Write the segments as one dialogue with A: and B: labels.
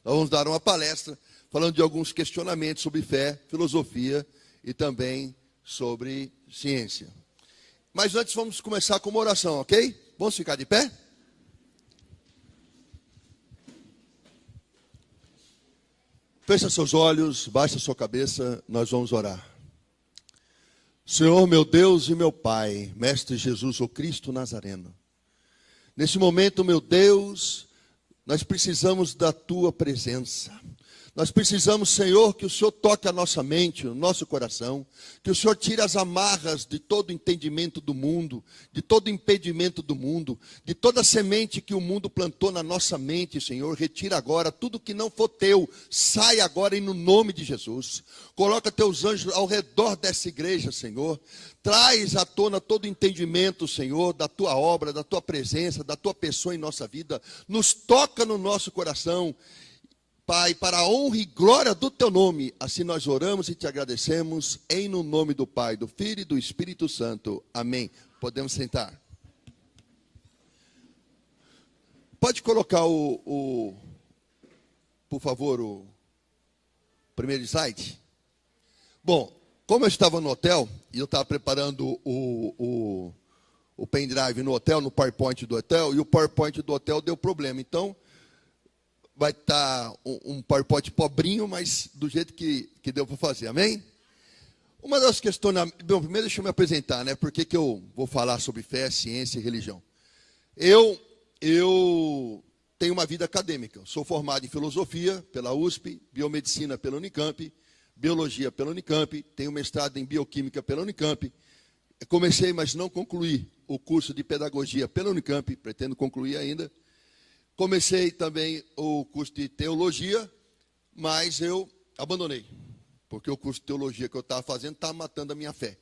A: Nós vamos dar uma palestra falando de alguns questionamentos sobre fé, filosofia e também sobre ciência. Mas antes vamos começar com uma oração, ok? Vamos ficar de pé? Feche seus olhos, baixe a sua cabeça, nós vamos orar. Senhor, meu Deus e meu Pai, Mestre Jesus, o Cristo Nazareno. Nesse momento, meu Deus, nós precisamos da Tua presença. Nós precisamos, Senhor, que o Senhor toque a nossa mente, o nosso coração, que o Senhor tire as amarras de todo entendimento do mundo, de todo impedimento do mundo, de toda semente que o mundo plantou na nossa mente, Senhor. Retira agora tudo que não for teu, sai agora e no nome de Jesus. Coloca teus anjos ao redor dessa igreja, Senhor. Traz à tona todo entendimento, Senhor, da tua obra, da tua presença, da tua pessoa em nossa vida. Nos toca no nosso coração. Pai, para a honra e glória do Teu nome, assim nós oramos e Te agradecemos, em no nome do Pai, do Filho e do Espírito Santo. Amém. Podemos sentar. Pode colocar por favor, o primeiro slide? Bom, como eu estava no hotel, e eu estava preparando o pendrive no hotel, no PowerPoint do hotel, e o PowerPoint do hotel deu problema, então vai estar um PowerPoint pobrinho, mas do jeito que deu para fazer, amém? Uma das questões... Bom, primeiro deixa eu me apresentar, né? Por que eu vou falar sobre fé, ciência e religião? Eu tenho uma vida acadêmica. Sou formado em filosofia pela USP, biomedicina pela Unicamp, biologia pela Unicamp, tenho mestrado em bioquímica pela Unicamp. Comecei, mas não concluí o curso de pedagogia pela Unicamp, pretendo concluir ainda. Comecei também o curso de teologia, mas eu abandonei, porque o curso de teologia que eu estava fazendo estava matando a minha fé.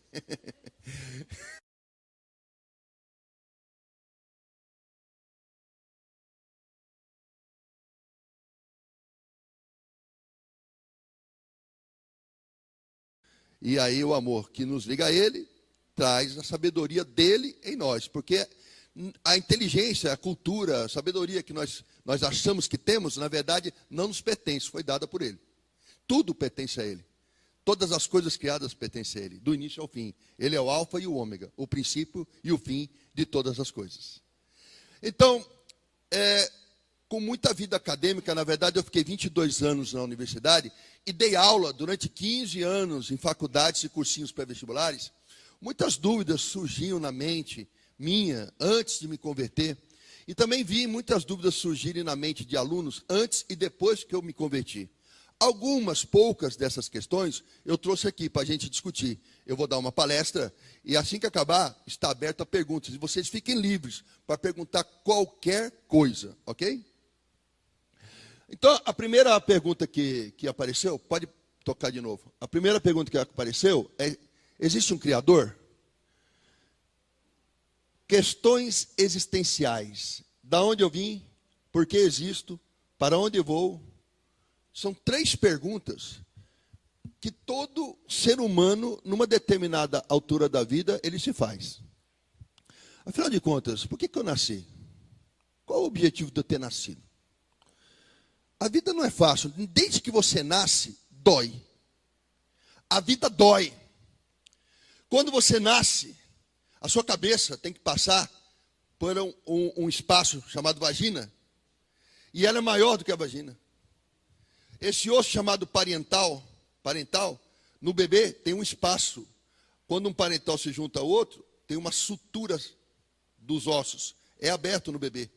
A: E aí o amor que nos liga a Ele traz a sabedoria dele em nós, porque a inteligência, a cultura, a sabedoria que nós achamos que temos, na verdade, não nos pertence, foi dada por Ele. Tudo pertence a Ele. Todas as coisas criadas pertencem a Ele, do início ao fim. Ele é o alfa e o ômega, o princípio e o fim de todas as coisas. Então, com muita vida acadêmica, na verdade, eu fiquei 22 anos na universidade e dei aula durante 15 anos em faculdades e cursinhos pré-vestibulares. Muitas dúvidas surgiam na mente minha, antes de me converter, e também vi muitas dúvidas surgirem na mente de alunos antes e depois que eu me converti. Algumas, poucas dessas questões, eu trouxe aqui para a gente discutir. Eu vou dar uma palestra, e assim que acabar, está aberto a perguntas, e vocês fiquem livres para perguntar qualquer coisa, ok? Então, a primeira pergunta que apareceu, pode tocar de novo. A primeira pergunta que apareceu é, existe um Criador? Questões existenciais. Da onde eu vim? Por que existo? Para onde eu vou? São 3 perguntas que todo ser humano, numa determinada altura da vida, ele se faz. Afinal de contas, por que eu nasci? Qual o objetivo de eu ter nascido? A vida não é fácil. Desde que você nasce, dói. A vida dói. Quando você nasce, a sua cabeça tem que passar por um espaço chamado vagina. E ela é maior do que a vagina. Esse osso chamado parental, no bebê tem um espaço. Quando um parental se junta ao outro, tem uma sutura dos ossos. É aberto no bebê.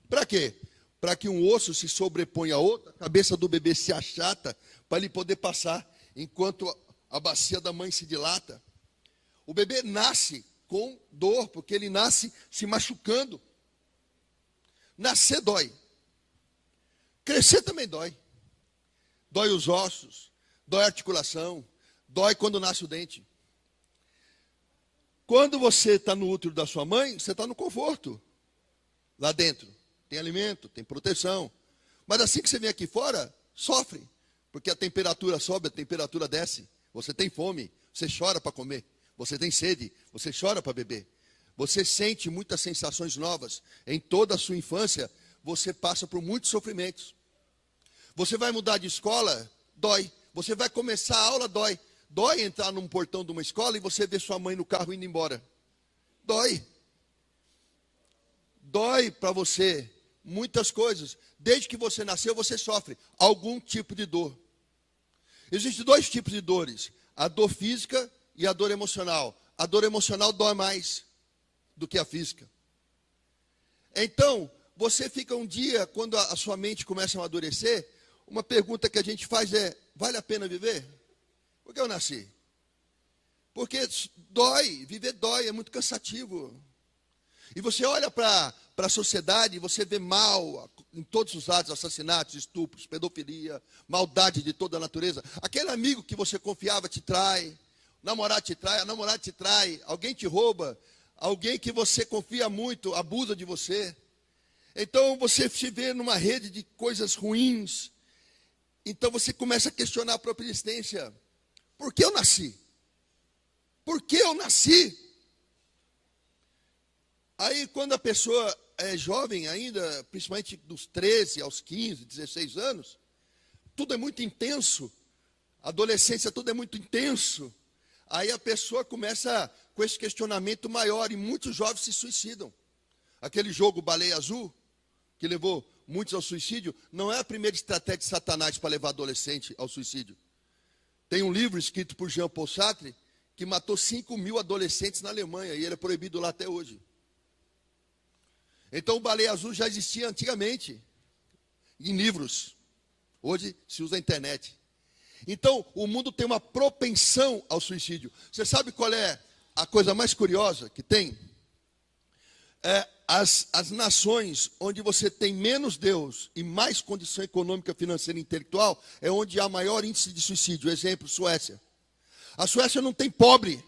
A: Para quê? Para que um osso se sobreponha a outro, a cabeça do bebê se achata para ele poder passar, enquanto a bacia da mãe se dilata. O bebê nasce com dor, porque ele nasce se machucando. Nascer dói. Crescer também dói. Dói os ossos, dói a articulação, dói quando nasce o dente. Quando você está no útero da sua mãe, você está no conforto. Lá dentro tem alimento, tem proteção. Mas assim que você vem aqui fora, sofre. Porque a temperatura sobe, a temperatura desce. Você tem fome, você chora para comer. Você tem sede, você chora para beber. Você sente muitas sensações novas. Em toda a sua infância, você passa por muitos sofrimentos. Você vai mudar de escola? Dói. Você vai começar a aula? Dói. Dói entrar num portão de uma escola e você ver sua mãe no carro indo embora. Dói. Dói para você muitas coisas. Desde que você nasceu, você sofre algum tipo de dor. Existem dois tipos de dores: a dor física e a dor emocional. A dor emocional dói mais do que a física. Então, você fica um dia, quando a sua mente começa a amadurecer, uma pergunta que a gente faz é: vale a pena viver? Por que eu nasci? Porque dói, viver dói, é muito cansativo. E você olha para a sociedade, você vê mal em todos os lados: assassinatos, estupros, pedofilia, maldade de toda a natureza. Aquele amigo que você confiava te trai, o namorado te trai, a namorada te trai, alguém te rouba, alguém que você confia muito abusa de você. Então você se vê numa rede de coisas ruins. Então você começa a questionar a própria existência. Por que eu nasci? Por que eu nasci? Aí, quando a pessoa é jovem ainda, principalmente dos 13 aos 15, 16 anos, tudo é muito intenso. A adolescência, tudo é muito intenso. Aí a pessoa começa com esse questionamento maior, e muitos jovens se suicidam. Aquele jogo Baleia Azul, que levou muitos ao suicídio, não é a primeira estratégia de Satanás para levar adolescente ao suicídio. Tem um livro escrito por Jean Paul Sartre, que matou 5.000 adolescentes na Alemanha, e ele é proibido lá até hoje. Então o Baleia Azul já existia antigamente, em livros. Hoje se usa a internet. Então o mundo tem uma propensão ao suicídio. Você sabe qual é a coisa mais curiosa que tem? As nações onde você tem menos Deus e mais condição econômica, financeira e intelectual, é onde há maior índice de suicídio. Exemplo, Suécia. A Suécia não tem pobre.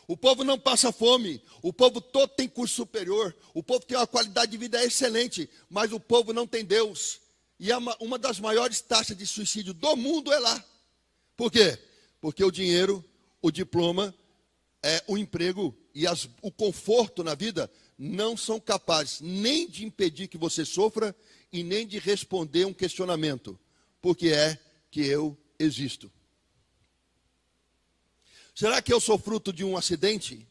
A: O povo não passa fome, o povo todo tem curso superior, o povo tem uma qualidade de vida excelente, mas o povo não tem Deus. E uma das maiores taxas de suicídio do mundo é lá. Por quê? Porque o dinheiro, o diploma, o emprego e o conforto na vida não são capazes nem de impedir que você sofra e nem de responder um questionamento: por que é que eu existo? Será que eu sou fruto de um acidente?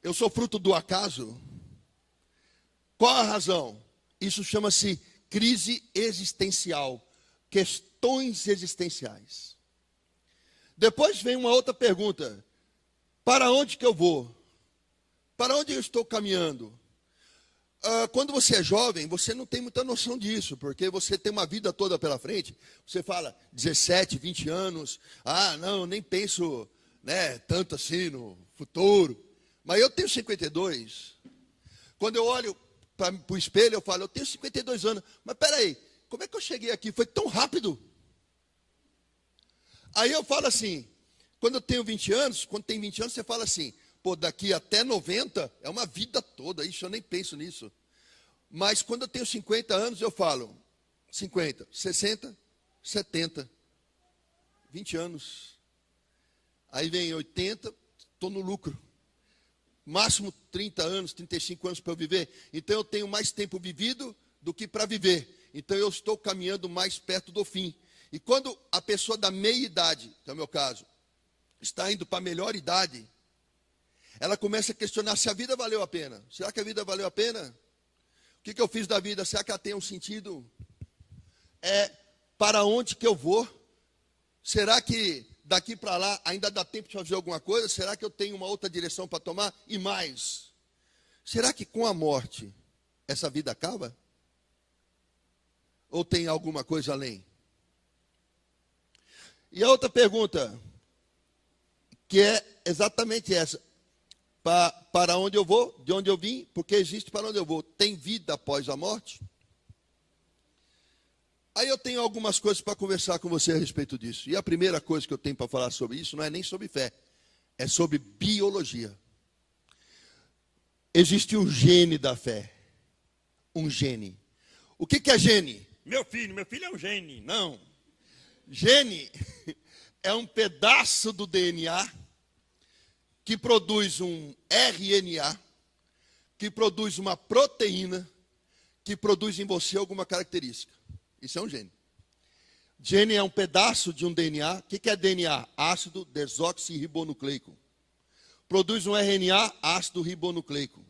A: Eu sou fruto do acaso? Qual a razão? Isso chama-se crise existencial, questões existenciais. Depois vem uma outra pergunta: para onde que eu vou? Para onde eu estou caminhando? Quando você é jovem, você não tem muita noção disso, porque você tem uma vida toda pela frente. Você fala 17, 20 anos, não, nem penso, tanto assim no futuro. Mas eu tenho 52. Quando eu olho para o espelho, eu falo: eu tenho 52 anos. Mas peraí, como é que eu cheguei aqui? Foi tão rápido. Aí eu falo assim, quando eu tenho 20 anos, quando tem 20 anos, você fala assim: pô, daqui até 90 é uma vida toda, isso eu nem penso nisso. Mas quando eu tenho 50 anos, eu falo 50, 60, 70, 20 anos. Aí vem 80, estou no lucro. Máximo 30 anos, 35 anos para eu viver. Então eu tenho mais tempo vivido do que para viver. Então eu estou caminhando mais perto do fim. E quando a pessoa da meia idade, que é o meu caso, está indo para a melhor idade, ela começa a questionar se a vida valeu a pena. Será que a vida valeu a pena? O que eu fiz da vida? Será que ela tem um sentido? Para onde que eu vou? Será que daqui para lá ainda dá tempo de fazer alguma coisa? Será que eu tenho uma outra direção para tomar? E mais, será que com a morte essa vida acaba? Ou tem alguma coisa além? E a outra pergunta, que é exatamente essa: para onde eu vou, de onde eu vim, porque existe para onde eu vou. Tem vida após a morte? Aí eu tenho algumas coisas para conversar com você a respeito disso. E a primeira coisa que eu tenho para falar sobre isso não é nem sobre fé, é sobre biologia. Existe um gene da fé. Um gene. O que é gene? Meu filho é um gene. Não. Gene é um pedaço do DNA que produz um RNA, que produz uma proteína, que produz em você alguma característica. Isso é um gene. Gene é um pedaço de um DNA. O que é DNA? Ácido desoxirribonucleico. Produz um RNA, ácido ribonucleico,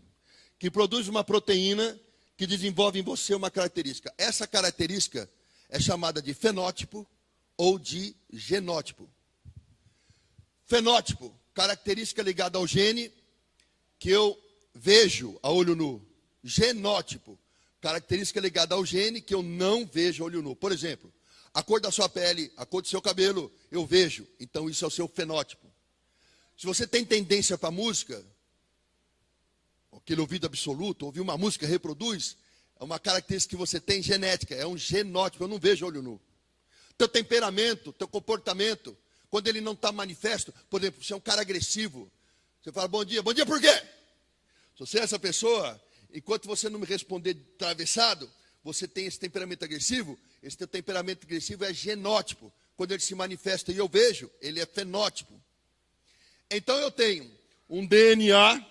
A: que produz uma proteína que desenvolve em você uma característica. Essa característica é chamada de fenótipo ou de genótipo. Fenótipo, característica ligada ao gene que eu vejo a olho nu. Genótipo, característica ligada ao gene que eu não vejo a olho nu. Por exemplo, a cor da sua pele, a cor do seu cabelo, eu vejo. Então isso é o seu fenótipo. Se você tem tendência para música, aquele ouvido absoluto, ouvir uma música, reproduz, é uma característica que você tem genética, é um genótipo, eu não vejo a olho nu. Teu temperamento, teu comportamento, quando ele não está manifesto, por exemplo, você é um cara agressivo, você fala bom dia por quê? Se você é essa pessoa, enquanto você não me responder atravessado, você tem esse temperamento agressivo, esse teu temperamento agressivo é genótipo. Quando ele se manifesta e eu vejo, ele é fenótipo. Então eu tenho um DNA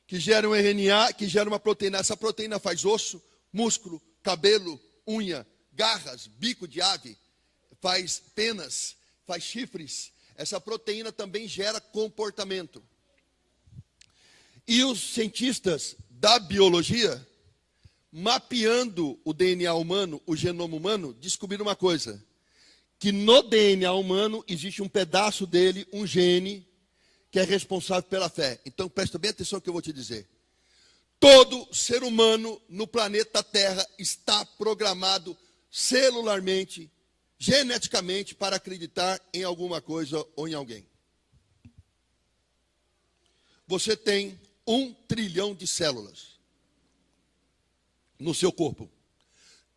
A: que gera um RNA, que gera uma proteína. Essa proteína faz osso, músculo, cabelo, unha, garras, bico de ave, faz penas, faz chifres. Essa proteína também gera comportamento. E os cientistas da biologia, mapeando o DNA humano, o genoma humano, descobriram uma coisa, que no DNA humano existe um pedaço dele, um gene, que é responsável pela fé. Então presta bem atenção no que eu vou te dizer. Todo ser humano no planeta Terra está programado celularmente, geneticamente, para acreditar em alguma coisa ou em alguém. Você tem 1 trilhão de células no seu corpo.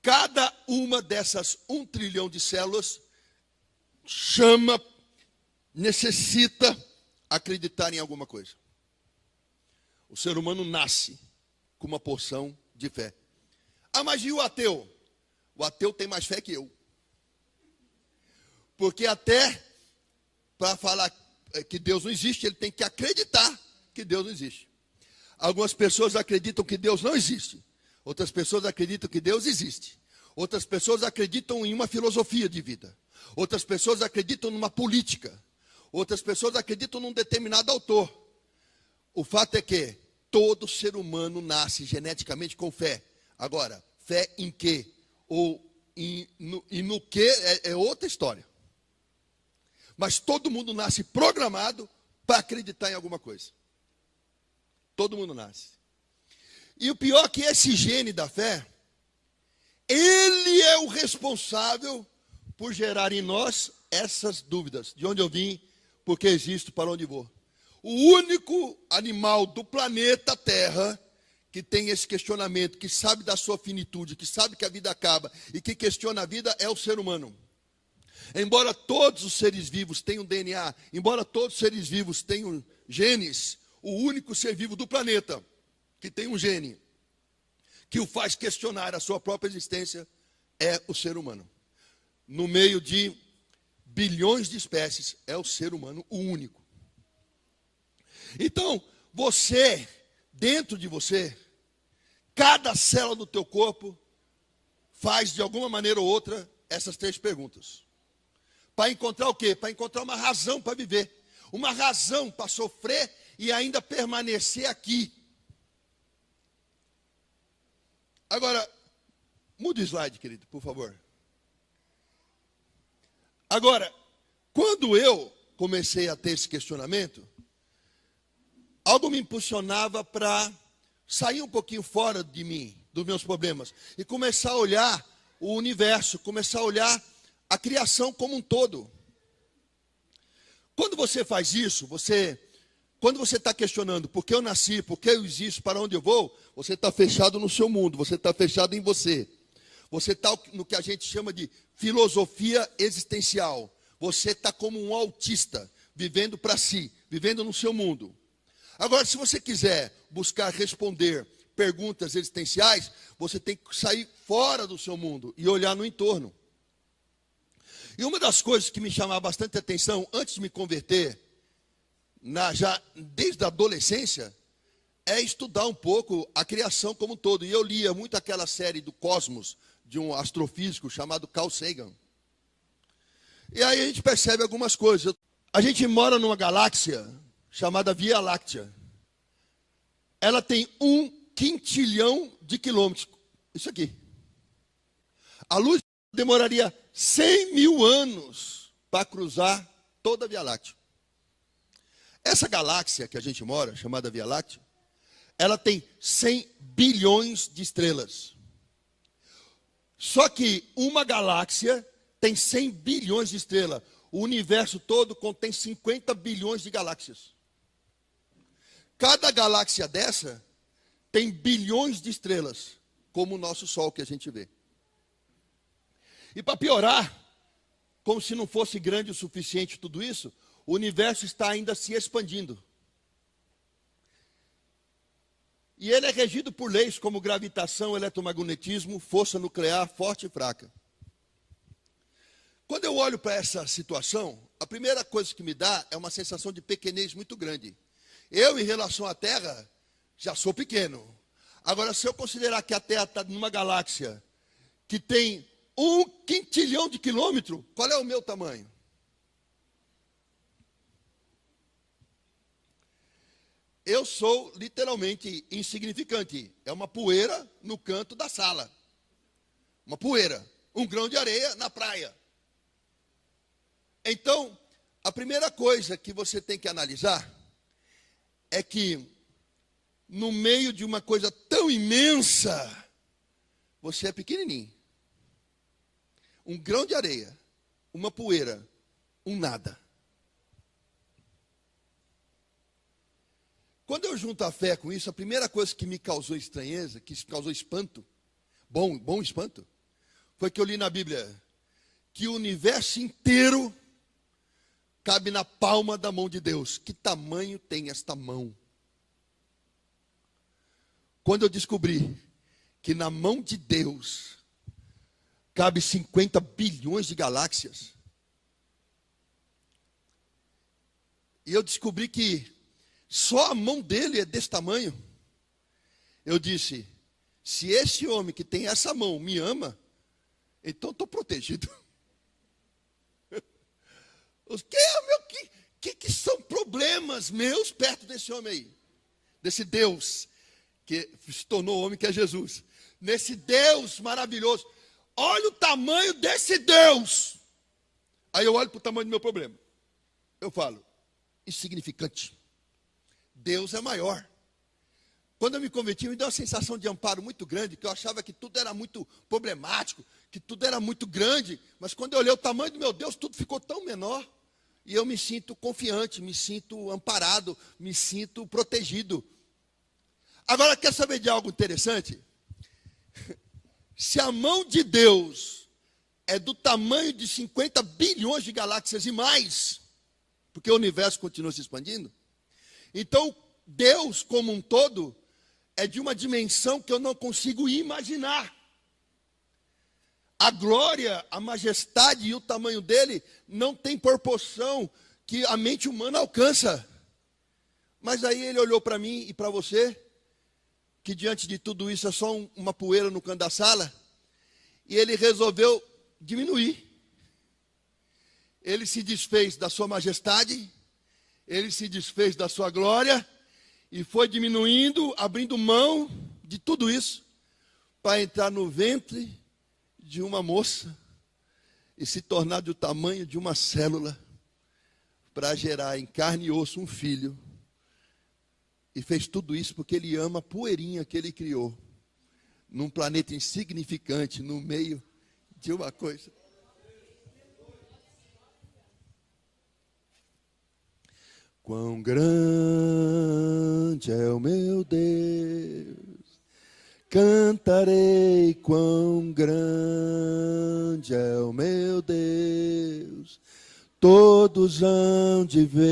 A: Cada uma dessas 1 trilhão de células necessita acreditar em alguma coisa. O ser humano nasce com uma porção de fé. Ah, mas e o ateu? O ateu tem mais fé que eu. Porque até para falar que Deus não existe, ele tem que acreditar que Deus não existe. Algumas pessoas acreditam que Deus não existe. Outras pessoas acreditam que Deus existe. Outras pessoas acreditam em uma filosofia de vida. Outras pessoas acreditam numa política. Outras pessoas acreditam num determinado autor. O fato é que todo ser humano nasce geneticamente com fé. Agora, fé em quê? Ou no que é outra história. Mas todo mundo nasce programado para acreditar em alguma coisa. Todo mundo nasce. E o pior é que esse gene da fé, ele é o responsável por gerar em nós essas dúvidas. De onde eu vim, por que existo, para onde vou. O único animal do planeta Terra que tem esse questionamento, que sabe da sua finitude, que sabe que a vida acaba e que questiona a vida é o ser humano. Embora todos os seres vivos tenham DNA, embora todos os seres vivos tenham genes, o único ser vivo do planeta que tem um gene que o faz questionar a sua própria existência é o ser humano. No meio de bilhões de espécies, é o ser humano o único. Então, você, dentro de você, cada célula do teu corpo faz de alguma maneira ou outra essas 3 perguntas. Para encontrar o quê? Para encontrar uma razão para viver. Uma razão para sofrer e ainda permanecer aqui. Agora, muda o slide, querido, por favor. Agora, quando eu comecei a ter esse questionamento, algo me impulsionava para sair um pouquinho fora de mim, dos meus problemas, e começar a olhar o universo, começar a olhar a criação como um todo. Quando você faz isso, quando você está questionando por que eu nasci, por que eu existo, para onde eu vou, você está fechado no seu mundo, você está fechado em você. Você está no que a gente chama de filosofia existencial. Você está como um autista, vivendo para si, vivendo no seu mundo. Agora, se você quiser buscar responder perguntas existenciais, você tem que sair fora do seu mundo e olhar no entorno. E uma das coisas que me chamava bastante atenção antes de me converter, já desde a adolescência, é estudar um pouco a criação como um todo. E eu lia muito aquela série do Cosmos, de um astrofísico chamado Carl Sagan. E aí a gente percebe algumas coisas. A gente mora numa galáxia chamada Via Láctea. Ela tem 1/5 de quilômetros. Isso aqui. A luz demoraria 100 mil anos para cruzar toda a Via Láctea. Essa galáxia que a gente mora, chamada Via Láctea, ela tem 100 bilhões de estrelas. Só que uma galáxia tem 100 bilhões de estrelas. O universo todo contém 50 bilhões de galáxias. Cada galáxia dessa tem bilhões de estrelas, como o nosso Sol que a gente vê. E para piorar, como se não fosse grande o suficiente tudo isso, o universo está ainda se expandindo. E ele é regido por leis como gravitação, eletromagnetismo, força nuclear forte e fraca. Quando eu olho para essa situação, a primeira coisa que me dá é uma sensação de pequenez muito grande. Eu, em relação à Terra, já sou pequeno. Agora, se eu considerar que a Terra está numa galáxia que tem 1/5 de quilômetro, qual é o meu tamanho? Eu sou literalmente insignificante. É uma poeira no canto da sala. Uma poeira. Um grão de areia na praia. Então, a primeira coisa que você tem que analisar é que, no meio de uma coisa tão imensa, você é pequenininho. Um grão de areia, uma poeira, um nada. Quando eu junto a fé com isso, a primeira coisa que me causou estranheza, que causou espanto, bom espanto, foi que eu li na Bíblia que o universo inteiro cabe na palma da mão de Deus. Que tamanho tem esta mão? Quando eu descobri que na mão de Deus cabe 50 bilhões de galáxias, e eu descobri que só a mão dele é desse tamanho, eu disse, se esse homem que tem essa mão me ama, então estou protegido. Que são problemas meus perto desse homem aí? Desse Deus que se tornou homem, que é Jesus. Nesse Deus maravilhoso. Olha o tamanho desse Deus. Aí eu olho para o tamanho do meu problema. Eu falo, insignificante. Deus é maior. Quando eu me converti, me deu uma sensação de amparo muito grande, que eu achava que tudo era muito problemático, que tudo era muito grande, mas quando eu olhei o tamanho do meu Deus, tudo ficou tão menor, e eu me sinto confiante, me sinto amparado, me sinto protegido. Agora, quer saber de algo interessante? Se a mão de Deus é do tamanho de 50 bilhões de galáxias e mais, porque o universo continua se expandindo, então Deus como um todo é de uma dimensão que eu não consigo imaginar. A glória, a majestade e o tamanho dele não tem proporção que a mente humana alcança. Mas aí ele olhou para mim e para você, que diante de tudo isso é só uma poeira no canto da sala, e ele resolveu diminuir. Ele se desfez da sua majestade, ele se desfez da sua glória, e foi diminuindo, abrindo mão de tudo isso, para entrar no ventre de uma moça e se tornar do tamanho de uma célula, para gerar em carne e osso um filho. E fez tudo isso porque ele ama a poeirinha que ele criou, num planeta insignificante, no meio de uma coisa. Quão grande é o meu Deus, cantarei quão grande é o meu Deus, todos hão de ver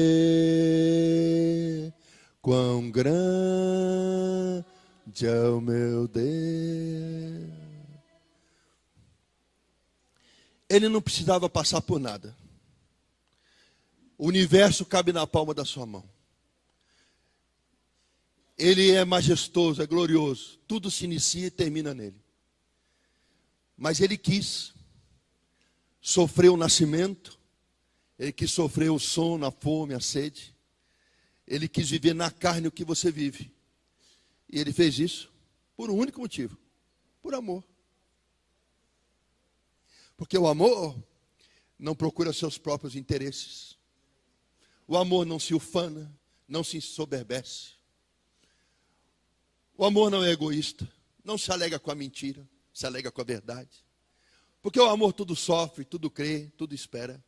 A: quão grande é o meu Deus. Ele não precisava passar por nada. O universo cabe na palma da sua mão. Ele é majestoso, é glorioso. Tudo se inicia e termina nele. Mas ele quis sofrer o nascimento, ele quis sofrer o sono, a fome, a sede. Ele quis viver na carne o que você vive. E ele fez isso por um único motivo: por amor. Porque o amor não procura seus próprios interesses. O amor não se ufana, não se ensoberbece. O amor não é egoísta, não se alega com a mentira, se alega com a verdade. Porque o amor tudo sofre, tudo crê, tudo espera.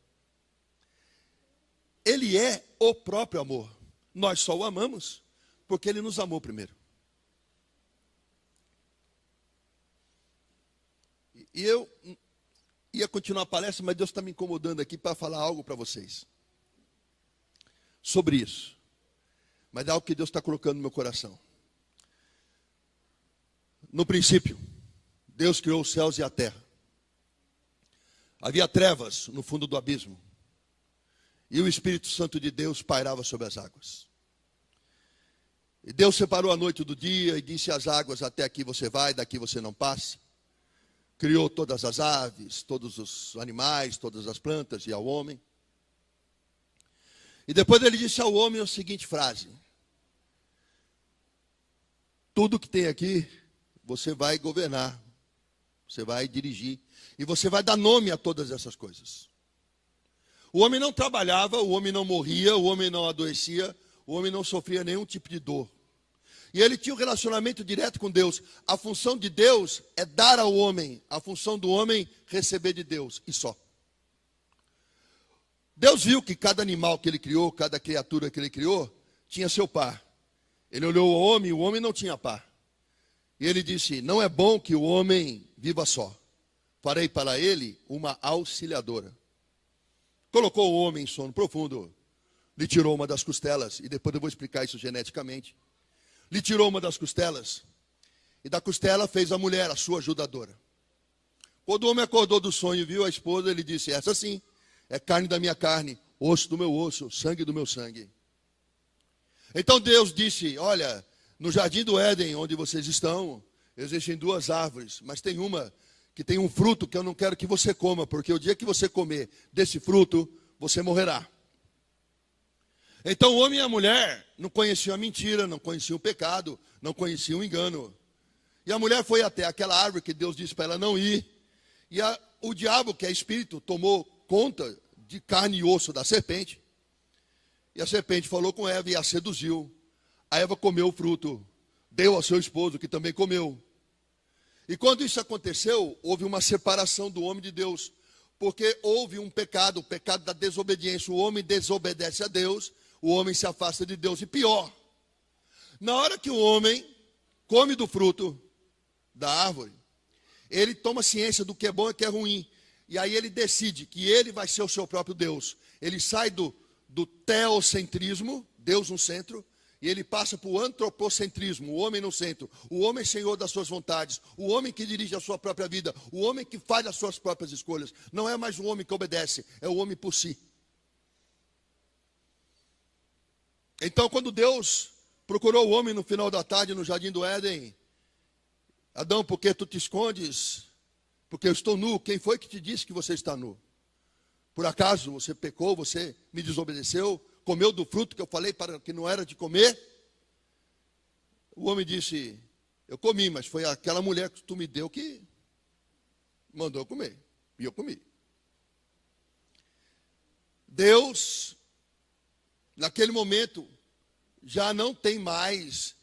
A: Ele é o próprio amor. Nós só o amamos porque ele nos amou primeiro. E eu ia continuar a palestra, mas Deus está me incomodando aqui para falar algo para vocês sobre isso. Mas é algo que Deus está colocando no meu coração. No princípio, Deus criou os céus e a terra. Havia trevas no fundo do abismo. E o Espírito Santo de Deus pairava sobre as águas. E Deus separou a noite do dia e disse às águas: até aqui você vai, daqui você não passa. Criou todas as aves, todos os animais, todas as plantas e ao homem. E depois ele disse ao homem a seguinte frase: tudo que tem aqui, você vai governar, você vai dirigir, e você vai dar nome a todas essas coisas. O homem não trabalhava, o homem não morria, o homem não adoecia, o homem não sofria nenhum tipo de dor. E ele tinha um relacionamento direto com Deus. A função de Deus é dar ao homem, a função do homem receber de Deus, e só. Deus viu que cada animal que ele criou, cada criatura que ele criou, tinha seu par. Ele olhou o homem não tinha par. E ele disse: não é bom que o homem viva só. Farei para ele uma auxiliadora. Colocou o homem em sono profundo, lhe tirou uma das costelas, e depois eu vou explicar isso geneticamente. Lhe tirou uma das costelas, e da costela fez a mulher, a sua ajudadora. Quando o homem acordou do sonho e viu a esposa, ele disse: essa sim, é carne da minha carne, osso do meu osso, sangue do meu sangue. Então Deus disse: olha, no jardim do Éden, onde vocês estão, existem duas árvores, mas tem uma que tem um fruto que eu não quero que você coma, porque o dia que você comer desse fruto, você morrerá. Então o homem e a mulher não conheciam a mentira, não conheciam o pecado, não conheciam o engano. E a mulher foi até aquela árvore que Deus disse para ela não ir. E o diabo, que é espírito, tomou conta de carne e osso da serpente. E a serpente falou com Eva e a seduziu. A Eva comeu o fruto, deu ao seu esposo, que também comeu. E quando isso aconteceu, houve uma separação do homem de Deus. Porque houve um pecado, o pecado da desobediência. O homem desobedece a Deus, o homem se afasta de Deus. E pior, na hora que o homem come do fruto da árvore, ele toma ciência do que é bom e do que é ruim. E aí ele decide que ele vai ser o seu próprio Deus. Ele sai do teocentrismo, Deus no centro, e ele passa para o antropocentrismo, o homem no centro. O homem senhor das suas vontades, o homem que dirige a sua própria vida, o homem que faz as suas próprias escolhas. Não é mais o homem que obedece, é o homem por si. Então, quando Deus procurou o homem no final da tarde no jardim do Éden: Adão, por que tu te escondes? Porque eu estou nu. Quem foi que te disse que você está nu? Por acaso você pecou, você me desobedeceu, comeu do fruto que eu falei para que não era de comer? O homem disse: eu comi, mas foi aquela mulher que tu me deu que mandou eu comer, e eu comi. Deus, naquele momento, já não tem mais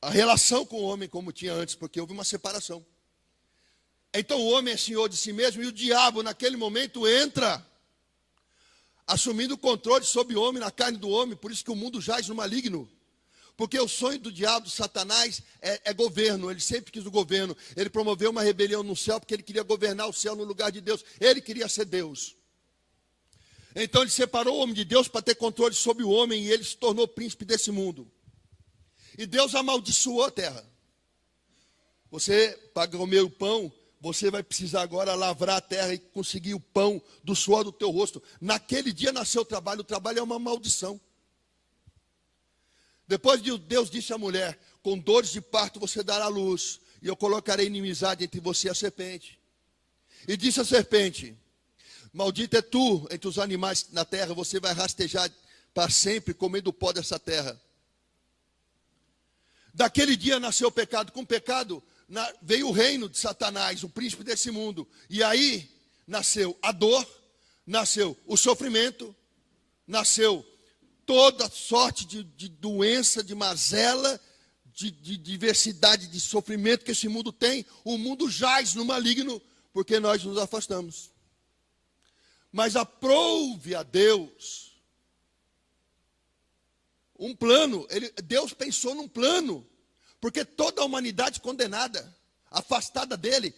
A: a relação com o homem como tinha antes, porque houve uma separação. Então o homem é senhor de si mesmo, e o diabo naquele momento entra, assumindo o controle sobre o homem, na carne do homem. Por isso que o mundo jaz no maligno. Porque o sonho do diabo, do Satanás, é governo. Ele sempre quis o governo. Ele promoveu uma rebelião no céu, porque ele queria governar o céu no lugar de Deus. Ele queria ser Deus. Então ele separou o homem de Deus para ter controle sobre o homem, e ele se tornou príncipe desse mundo. E Deus amaldiçoou a terra. Você, para comer o pão, você vai precisar agora lavrar a terra e conseguir o pão do suor do teu rosto. Naquele dia nasceu o trabalho é uma maldição. Depois Deus disse à mulher: com dores de parto você dará luz, e eu colocarei inimizade entre você e a serpente. E disse a serpente: maldito é tu entre os animais na terra, você vai rastejar para sempre, comendo o pó dessa terra. Daquele dia nasceu o pecado. Com o pecado veio o reino de Satanás, o príncipe desse mundo. E aí nasceu a dor, nasceu o sofrimento, nasceu toda sorte de doença, de mazela, de diversidade de sofrimento que esse mundo tem. O mundo jaz no maligno, porque nós nos afastamos. Mas aprouve a Deus um plano. Deus pensou num plano, porque toda a humanidade condenada, afastada dele.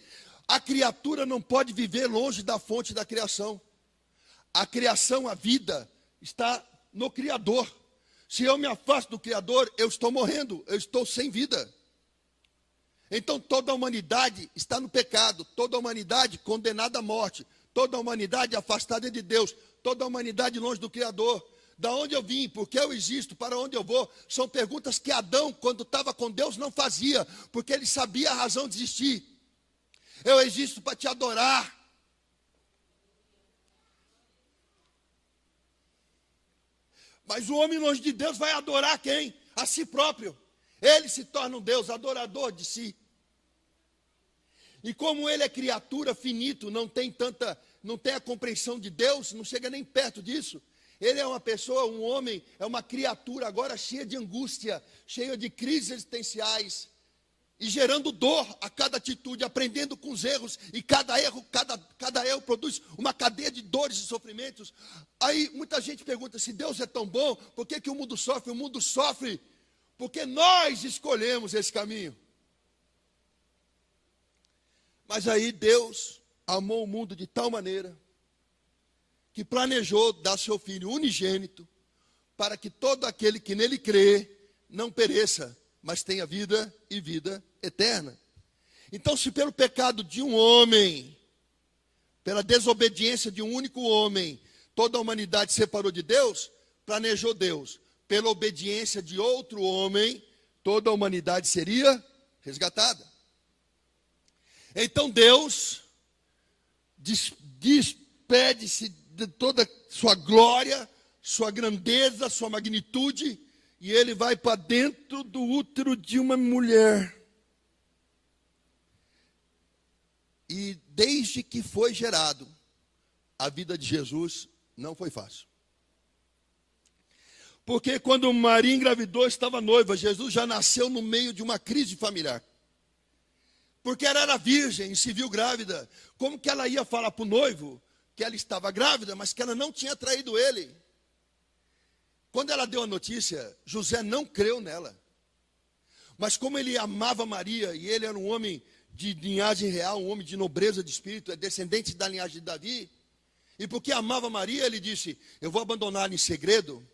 A: A criatura não pode viver longe da fonte da criação. A criação, a vida, está no Criador. Se eu me afasto do Criador, eu estou morrendo, eu estou sem vida. Então toda a humanidade está no pecado, toda a humanidade condenada à morte, toda a humanidade afastada de Deus, toda a humanidade longe do Criador. Da onde eu vim, por que eu existo, para onde eu vou, são perguntas que Adão, quando estava com Deus, não fazia, porque ele sabia a razão de existir. Eu existo para te adorar. Mas o homem longe de Deus vai adorar quem? A si próprio. Ele se torna um Deus, adorador de si. E como ele é criatura, finito, não tem a compreensão de Deus, não chega nem perto disso. Ele é uma pessoa, um homem, é uma criatura agora cheia de angústia, cheia de crises existenciais, e gerando dor a cada atitude, aprendendo com os erros, e cada erro produz uma cadeia de dores e sofrimentos. Aí muita gente pergunta: se Deus é tão bom, por que o mundo sofre? O mundo sofre porque nós escolhemos esse caminho. Mas aí Deus amou o mundo de tal maneira que planejou dar seu Filho unigênito, para que todo aquele que nele crê não pereça, mas tenha vida e vida eterna. Então, se pelo pecado de um homem, pela desobediência de um único homem, toda a humanidade se separou de Deus, planejou Deus, pela obediência de outro homem, toda a humanidade seria resgatada. Então Deus despede-se de toda sua glória, sua grandeza, sua magnitude, e ele vai para dentro do útero de uma mulher. E desde que foi gerado, a vida de Jesus não foi fácil. Porque quando Maria engravidou, estava noiva, Jesus já nasceu no meio de uma crise familiar. Porque ela era virgem e se viu grávida. Como que ela ia falar para o noivo que ela estava grávida, mas que ela não tinha traído ele? Quando ela deu a notícia, José não creu nela. Mas como ele amava Maria, e ele era um homem de linhagem real, um homem de nobreza de espírito, é descendente da linhagem de Davi, e porque amava Maria, ele disse: eu vou abandoná-la em segredo,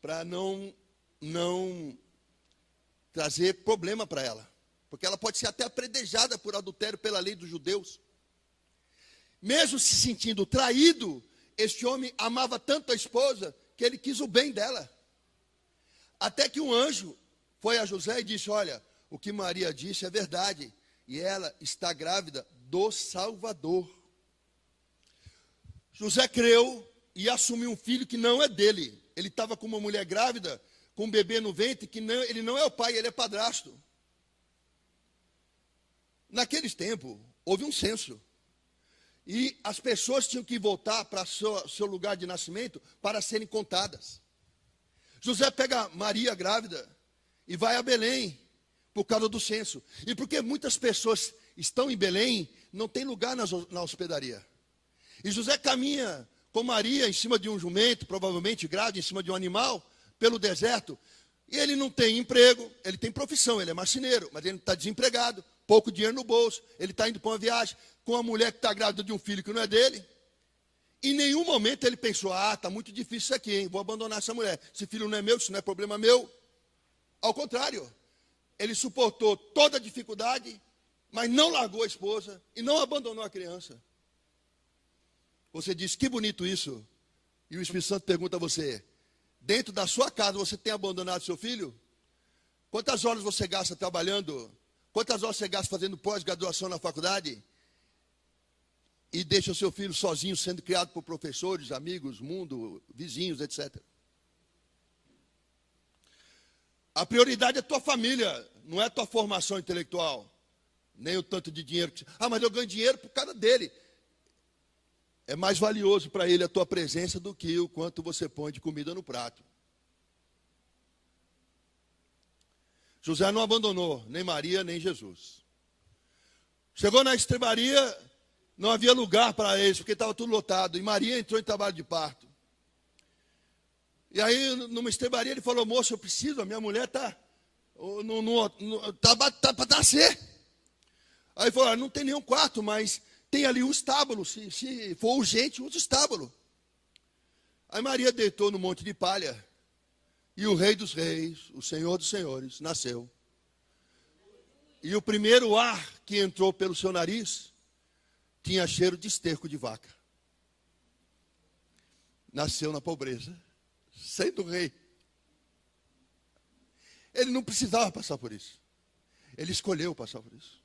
A: para não trazer problema para ela. Porque ela pode ser até apredejada por adultério pela lei dos judeus. Mesmo se sentindo traído, este homem amava tanto a esposa que ele quis o bem dela. Até que um anjo foi a José e disse: olha, o que Maria disse é verdade, e ela está grávida do Salvador. José creu e assumiu um filho que não é dele. Ele estava com uma mulher grávida, com um bebê no ventre, que não, ele não é o pai, ele é padrasto. Naqueles tempos, houve um censo. E as pessoas tinham que voltar para seu lugar de nascimento para serem contadas. José pega Maria grávida e vai a Belém por causa do censo. E porque muitas pessoas estão em Belém, não tem lugar na hospedaria. E José caminha com Maria em cima de um jumento, provavelmente grávida, em cima de um animal, pelo deserto. E ele não tem emprego, ele tem profissão, ele é marceneiro, mas ele está desempregado, pouco dinheiro no bolso, ele está indo para uma viagem com uma mulher que está grávida de um filho que não é dele. Em nenhum momento ele pensou: está muito difícil isso aqui, hein? Vou abandonar essa mulher. Esse filho não é meu, isso não é problema meu. Ao contrário, ele suportou toda a dificuldade, mas não largou a esposa e não abandonou a criança. Você diz: que bonito isso. E o Espírito Santo pergunta a você: dentro da sua casa você tem abandonado seu filho? Quantas horas você gasta trabalhando Quantas horas você gasta fazendo pós-graduação na faculdade e deixa o seu filho sozinho, sendo criado por professores, amigos, mundo, vizinhos, etc. A prioridade é a tua família, não é a tua formação intelectual, nem o tanto de dinheiro. Mas eu ganho dinheiro por causa dele. É mais valioso para ele a tua presença do que o quanto você põe de comida no prato. José não abandonou nem Maria, nem Jesus. Chegou na estrebaria, não havia lugar para eles, porque estava tudo lotado. E Maria entrou em trabalho de parto. E aí, numa estrebaria, ele falou: moço, eu preciso, a minha mulher está para nascer. Aí ele falou: não tem nenhum quarto, mas tem ali um estábulo. Se for urgente, usa o estábulo. Aí Maria deitou no monte de palha. E o Rei dos Reis, o Senhor dos Senhores, nasceu. E o primeiro ar que entrou pelo seu nariz tinha cheiro de esterco de vaca. Nasceu na pobreza, sendo rei. Ele não precisava passar por isso. Ele escolheu passar por isso.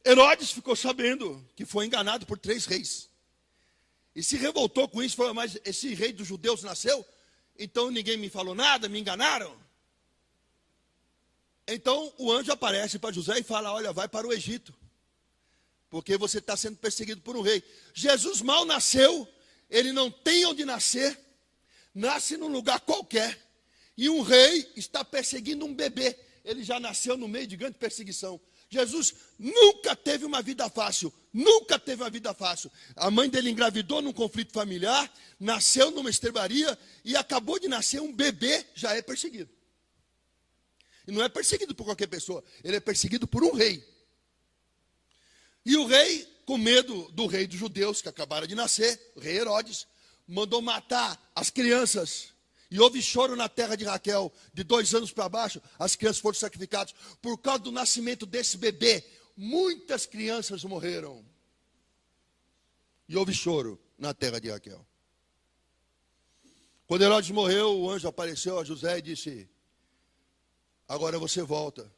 A: Herodes ficou sabendo que foi enganado por 3 reis. E se revoltou com isso, falou: mas esse rei dos judeus nasceu, então ninguém me falou nada, me enganaram. Então o anjo aparece para José e fala: olha, vai para o Egito, porque você está sendo perseguido por um rei. Jesus mal nasceu, ele não tem onde nascer, nasce num lugar qualquer, e um rei está perseguindo um bebê. Ele já nasceu no meio de grande perseguição. Jesus nunca teve uma vida fácil, nunca teve uma vida fácil. A mãe dele engravidou num conflito familiar, nasceu numa estrebaria e acabou de nascer um bebê, já é perseguido. E não é perseguido por qualquer pessoa, ele é perseguido por um rei. E o rei, com medo do rei dos judeus, que acabara de nascer, o rei Herodes, mandou matar as crianças. E houve choro na terra de Raquel, de 2 anos para baixo, as crianças foram sacrificadas. Por causa do nascimento desse bebê, muitas crianças morreram. E houve choro na terra de Raquel. Quando Herodes morreu, o anjo apareceu a José e disse: agora você volta,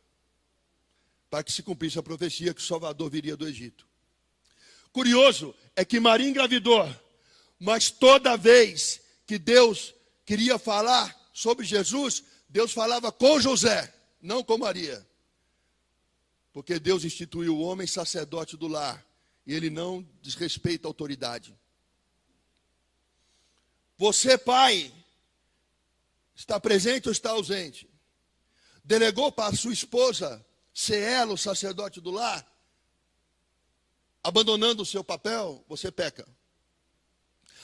A: para que se cumprisse a profecia que o Salvador viria do Egito. Curioso é que Maria engravidou, mas toda vez que Deus queria falar sobre Jesus, Deus falava com José, não com Maria. Porque Deus instituiu o homem sacerdote do lar, e ele não desrespeita a autoridade. Você, pai, está presente ou está ausente? Delegou para a sua esposa ser ela o sacerdote do lar? Abandonando o seu papel, você peca.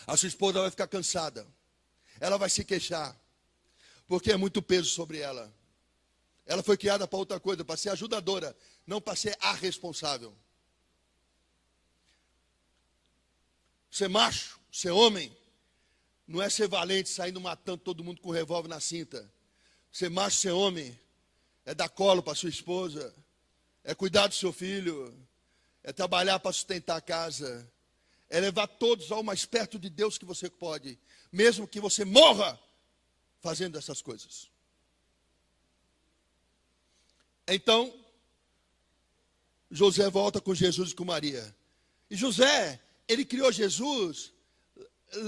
A: A sua esposa vai ficar cansada. Ela vai se queixar, porque é muito peso sobre ela. Ela foi criada para outra coisa, para ser ajudadora, não para ser a responsável. Ser macho, ser homem, não é ser valente, saindo matando todo mundo com revólver na cinta. Ser macho, ser homem, é dar colo para sua esposa, é cuidar do seu filho, é trabalhar para sustentar a casa, é levar todos ao mais perto de Deus que você pode, mesmo que você morra fazendo essas coisas. Então, José volta com Jesus e com Maria. E José, ele criou Jesus,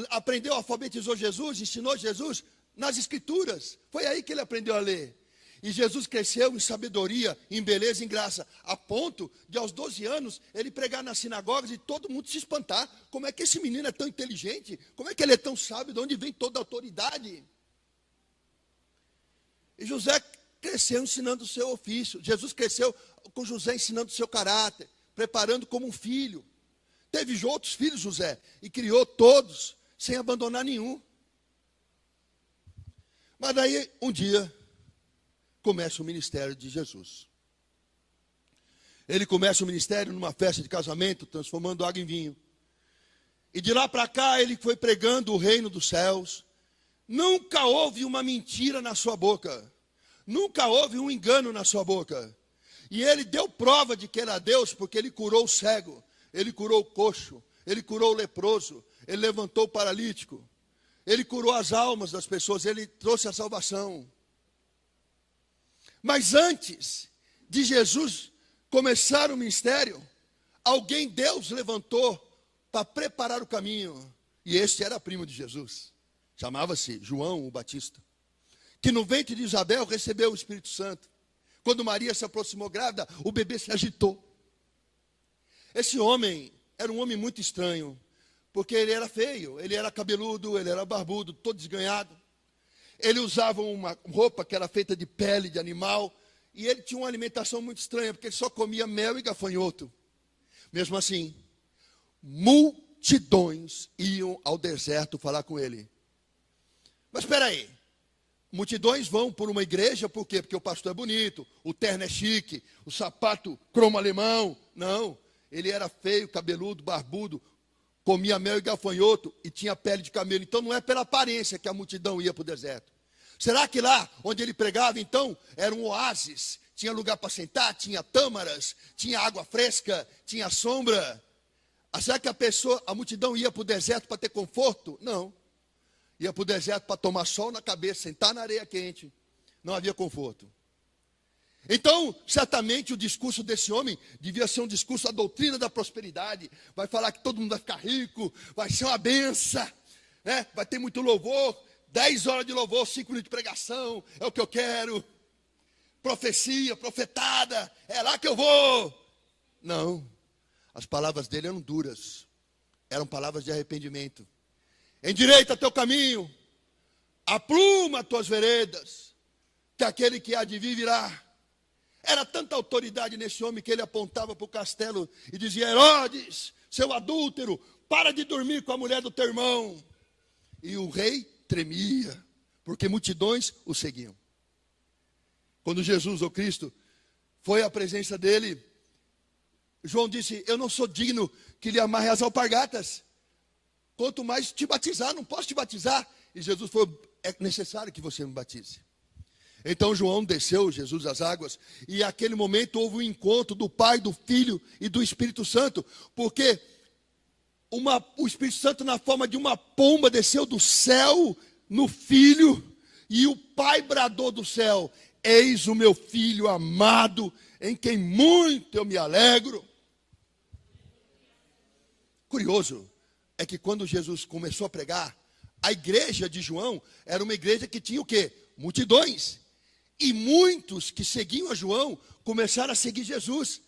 A: aprendeu, alfabetizou Jesus, ensinou Jesus nas Escrituras. Foi aí que ele aprendeu a ler. E Jesus cresceu em sabedoria, em beleza, em graça, a ponto de aos 12 anos ele pregar nas sinagogas e todo mundo se espantar. Como é que esse menino é tão inteligente? Como é que ele é tão sábio? De onde vem toda a autoridade? E José cresceu ensinando o seu ofício. Jesus cresceu com José ensinando o seu caráter, preparando como um filho. Teve outros filhos, José, e criou todos, sem abandonar nenhum. Mas daí, um dia, começa o ministério de Jesus. Ele começa o ministério numa festa de casamento, transformando água em vinho. E de lá para cá, ele foi pregando o reino dos céus. Nunca houve uma mentira na sua boca. Nunca houve um engano na sua boca. E ele deu prova de que era Deus, porque ele curou o cego, ele curou o coxo, ele curou o leproso, ele levantou o paralítico, ele curou as almas das pessoas, ele trouxe a salvação. Mas antes de Jesus começar o ministério, Deus levantou para preparar o caminho. E este era primo de Jesus. Chamava-se João o Batista. Que no ventre de Isabel recebeu o Espírito Santo. Quando Maria se aproximou grávida, o bebê se agitou. Esse homem era um homem muito estranho. Porque ele era feio, ele era cabeludo, ele era barbudo, todo desganhado. Ele usava uma roupa que era feita de pele de animal. E ele tinha uma alimentação muito estranha, porque ele só comia mel e gafanhoto. Mesmo assim, multidões iam ao deserto falar com ele. Mas espera aí, multidões vão por uma igreja, por quê? Porque o pastor é bonito, o terno é chique, o sapato cromo alemão. Não, ele era feio, cabeludo, barbudo, comia mel e gafanhoto e tinha pele de camelo. Então não é pela aparência que a multidão ia para o deserto. Será que lá onde ele pregava, então, era um oásis? Tinha lugar para sentar, tinha tâmaras, tinha água fresca, tinha sombra? Será que a multidão ia para o deserto para ter conforto? Não. Ia para o deserto para tomar sol na cabeça, sentar na areia quente. Não havia conforto. Então, certamente o discurso desse homem devia ser um discurso da doutrina da prosperidade. Vai falar que todo mundo vai ficar rico, vai ser uma benção, né? Vai ter muito louvor, 10 horas de louvor, 5 minutos de pregação, é o que eu quero. Profecia, profetada, é lá que eu vou. Não, as palavras dele eram duras, eram palavras de arrependimento. Endireita teu caminho, apruma tuas veredas, que aquele que há de vir virá. Era tanta autoridade nesse homem que ele apontava para o castelo e dizia: Herodes, seu adúltero, para de dormir com a mulher do teu irmão. E o rei tremia, porque multidões o seguiam. Quando Jesus, o Cristo, foi à presença dele, João disse: eu não sou digno que lhe amarre as alpargatas, quanto mais te batizar, não posso te batizar. E Jesus falou: é necessário que você me batize. Então João desceu, Jesus, às águas, e naquele momento houve um encontro do Pai, do Filho e do Espírito Santo, porque o Espírito Santo, na forma de uma pomba, desceu do céu no Filho, e o Pai bradou do céu: eis o meu Filho amado, em quem muito eu me alegro. Curioso é que quando Jesus começou a pregar, a igreja de João era uma igreja que tinha o quê? Multidões. E muitos que seguiam a João começaram a seguir Jesus.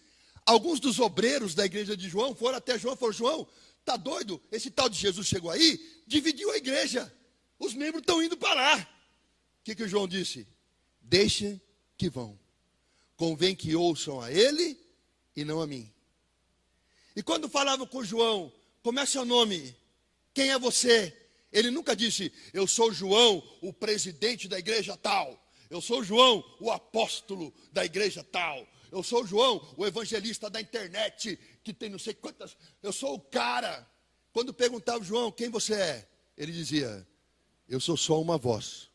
A: Alguns dos obreiros da igreja de João foram até João e falaram: João, tá doido? Esse tal de Jesus chegou aí, dividiu a igreja. Os membros estão indo para lá. O que o João disse? Deixem que vão. Convém que ouçam a ele e não a mim. E quando falavam com João: como é seu nome? Quem é você? Ele nunca disse: eu sou João, o presidente da igreja tal. Eu sou João, o apóstolo da igreja tal. Eu sou João, o evangelista da internet, que tem não sei quantas. Eu sou o cara. Quando perguntava: João, quem você é? Ele dizia: eu sou só uma voz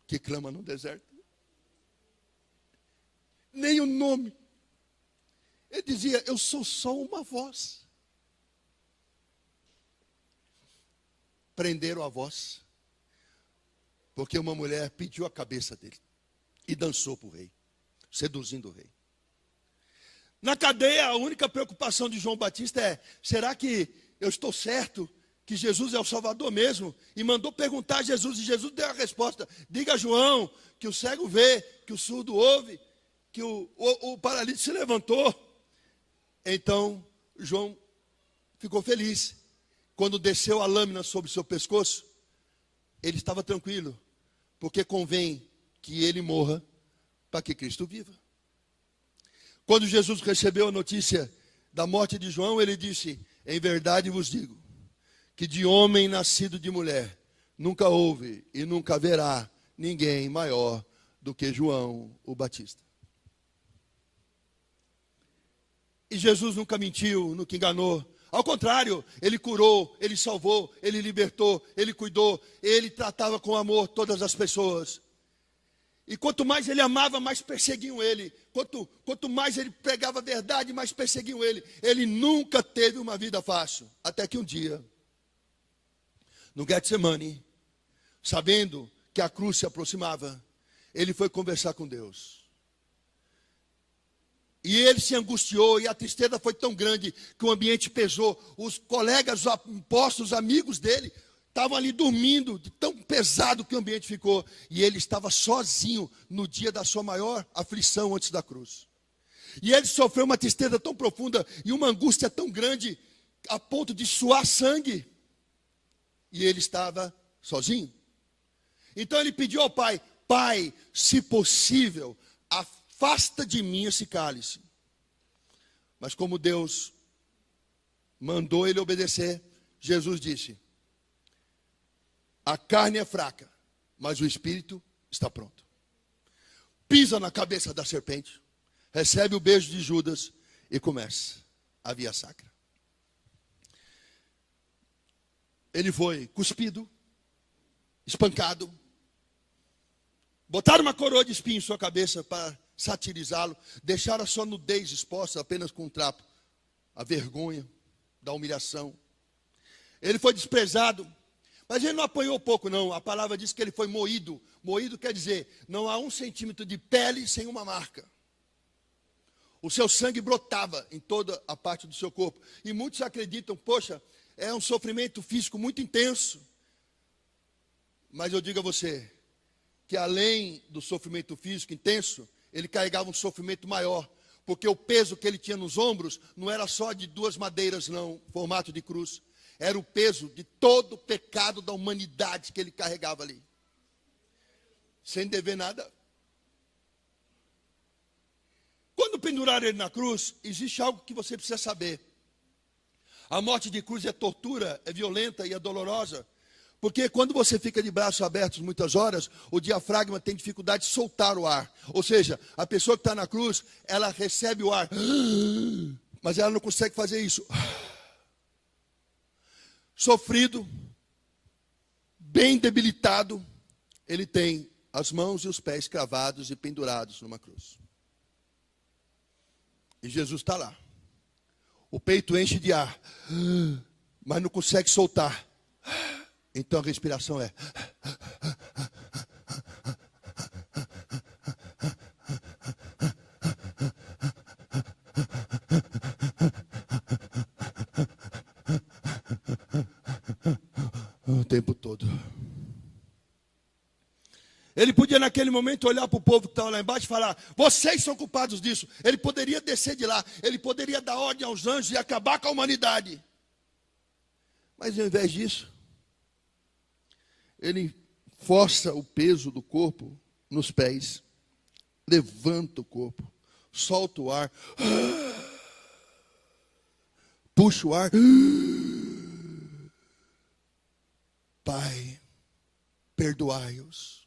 A: que clama no deserto. Nem o nome. Ele dizia: eu sou só uma voz. Prenderam a voz, porque uma mulher pediu a cabeça dele e dançou para o rei, seduzindo o rei. Na cadeia, a única preocupação de João Batista é: será que eu estou certo que Jesus é o Salvador mesmo? E mandou perguntar a Jesus, e Jesus deu a resposta: diga a João que o cego vê, que o surdo ouve, que o paralítico se levantou. Então João ficou feliz. Quando desceu a lâmina sobre o seu pescoço, ele estava tranquilo, porque convém que ele morra para que Cristo viva. Quando Jesus recebeu a notícia da morte de João, ele disse: em verdade vos digo, que de homem nascido de mulher, nunca houve e nunca haverá ninguém maior do que João o Batista. E Jesus nunca mentiu, nunca enganou. Ao contrário, ele curou, ele salvou, ele libertou, ele cuidou, ele tratava com amor todas as pessoas. E quanto mais ele amava, mais perseguiam ele. Quanto mais ele pregava a verdade, mais perseguiam ele. Ele nunca teve uma vida fácil. Até que um dia, no Getsemane, sabendo que a cruz se aproximava, ele foi conversar com Deus. E ele se angustiou, e a tristeza foi tão grande que o ambiente pesou. Os colegas, os apóstolos, amigos dele, estavam ali dormindo, de tão pesado que o ambiente ficou. E ele estava sozinho no dia da sua maior aflição antes da cruz. E ele sofreu uma tristeza tão profunda e uma angústia tão grande, a ponto de suar sangue. E ele estava sozinho. Então ele pediu ao Pai: Pai, se possível, afasta de mim esse cálice. Mas como Deus mandou ele obedecer, Jesus disse: a carne é fraca, mas o espírito está pronto. Pisa na cabeça da serpente, recebe o beijo de Judas e começa a via sacra. Ele foi cuspido, espancado, botaram uma coroa de espinho em sua cabeça para satirizá-lo, deixaram a sua nudez exposta apenas com um trapo, a vergonha da humilhação. Ele foi desprezado, mas ele não apanhou pouco não, a palavra diz que ele foi moído. Moído quer dizer, não há 1 centímetro de pele sem uma marca. O seu sangue brotava em toda a parte do seu corpo. E muitos acreditam, poxa, é um sofrimento físico muito intenso. Mas eu digo a você, que além do sofrimento físico intenso, ele carregava um sofrimento maior, porque o peso que ele tinha nos ombros não era só de 2 madeiras não, formato de cruz, era o peso de todo o pecado da humanidade que ele carregava ali, sem dever nada. Quando penduraram ele na cruz, existe algo que você precisa saber. A morte de cruz é tortura, é violenta e é dolorosa. Porque quando você fica de braços abertos muitas horas, o diafragma tem dificuldade de soltar o ar. Ou seja, a pessoa que está na cruz, ela recebe o ar, mas ela não consegue fazer isso. Sofrido, bem debilitado, ele tem as mãos e os pés cravados e pendurados numa cruz. E Jesus está lá. O peito enche de ar, mas não consegue soltar. Então a respiração é. O tempo todo. Ele podia naquele momento olhar para o povo que estava lá embaixo e falar: vocês são culpados disso. Ele poderia descer de lá, ele poderia dar ordem aos anjos e acabar com a humanidade. Mas ao invés disso, ele força o peso do corpo nos pés, levanta o corpo, solta o ar, puxa o ar. Pai, perdoai-os.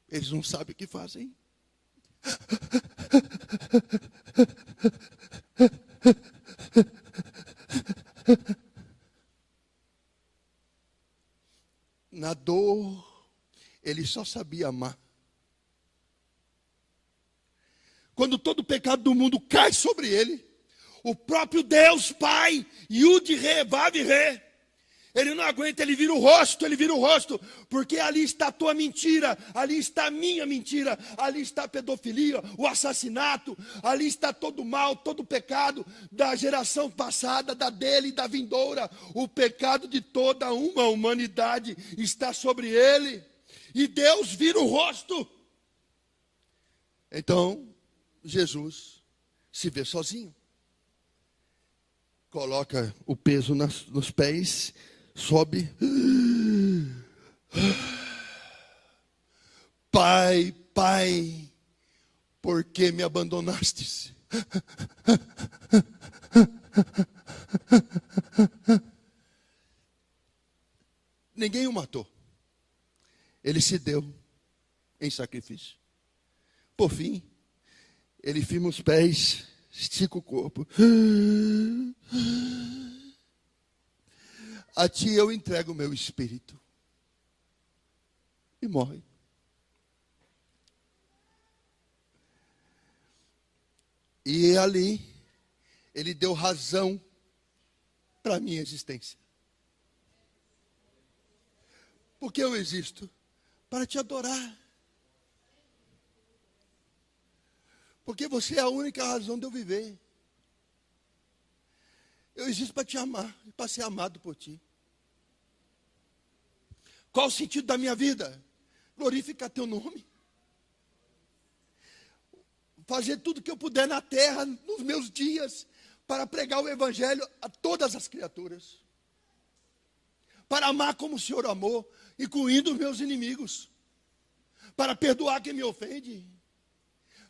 A: Eles não sabem o que fazem. Na dor, ele só sabia amar. Quando todo o pecado do mundo cai sobre ele, o próprio Deus Pai, Yud-Re, Vav-Re, ele não aguenta, ele vira o rosto, porque ali está a tua mentira, ali está a minha mentira, ali está a pedofilia, o assassinato, ali está todo o mal, todo o pecado da geração passada, da dele e da vindoura. O pecado de toda uma humanidade está sobre ele, e Deus vira o rosto. Então, Jesus se vê sozinho, coloca o peso nos pés, sobe. Pai, Pai, por que me abandonastes? Ninguém o matou. Ele se deu em sacrifício. Por fim, ele firma os pés, estica o corpo. A ti eu entrego o meu espírito. E morre. E ali, ele deu razão para a minha existência. Porque eu existo para te adorar. Porque você é a única razão de eu viver. Eu existo para te amar, para ser amado por ti. Qual o sentido da minha vida? Glorificar teu nome. Fazer tudo que eu puder na terra, nos meus dias, para pregar o evangelho a todas as criaturas. Para amar como o Senhor amou, incluindo os meus inimigos. Para perdoar quem me ofende.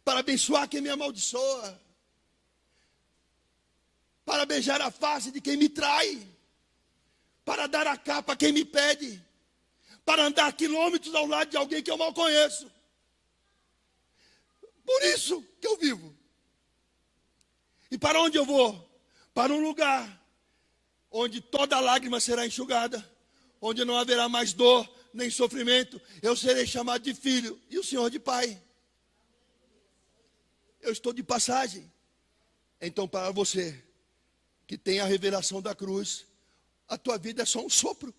A: Para abençoar quem me amaldiçoa. Para beijar a face de quem me trai. Para dar a capa a quem me pede. Para andar quilômetros ao lado de alguém que eu mal conheço. Por isso que eu vivo. E para onde eu vou? Para um lugar onde toda lágrima será enxugada, onde não haverá mais dor nem sofrimento. Eu serei chamado de filho e o Senhor de pai. Eu estou de passagem. Então, para você que tem a revelação da cruz, a tua vida é só um sopro.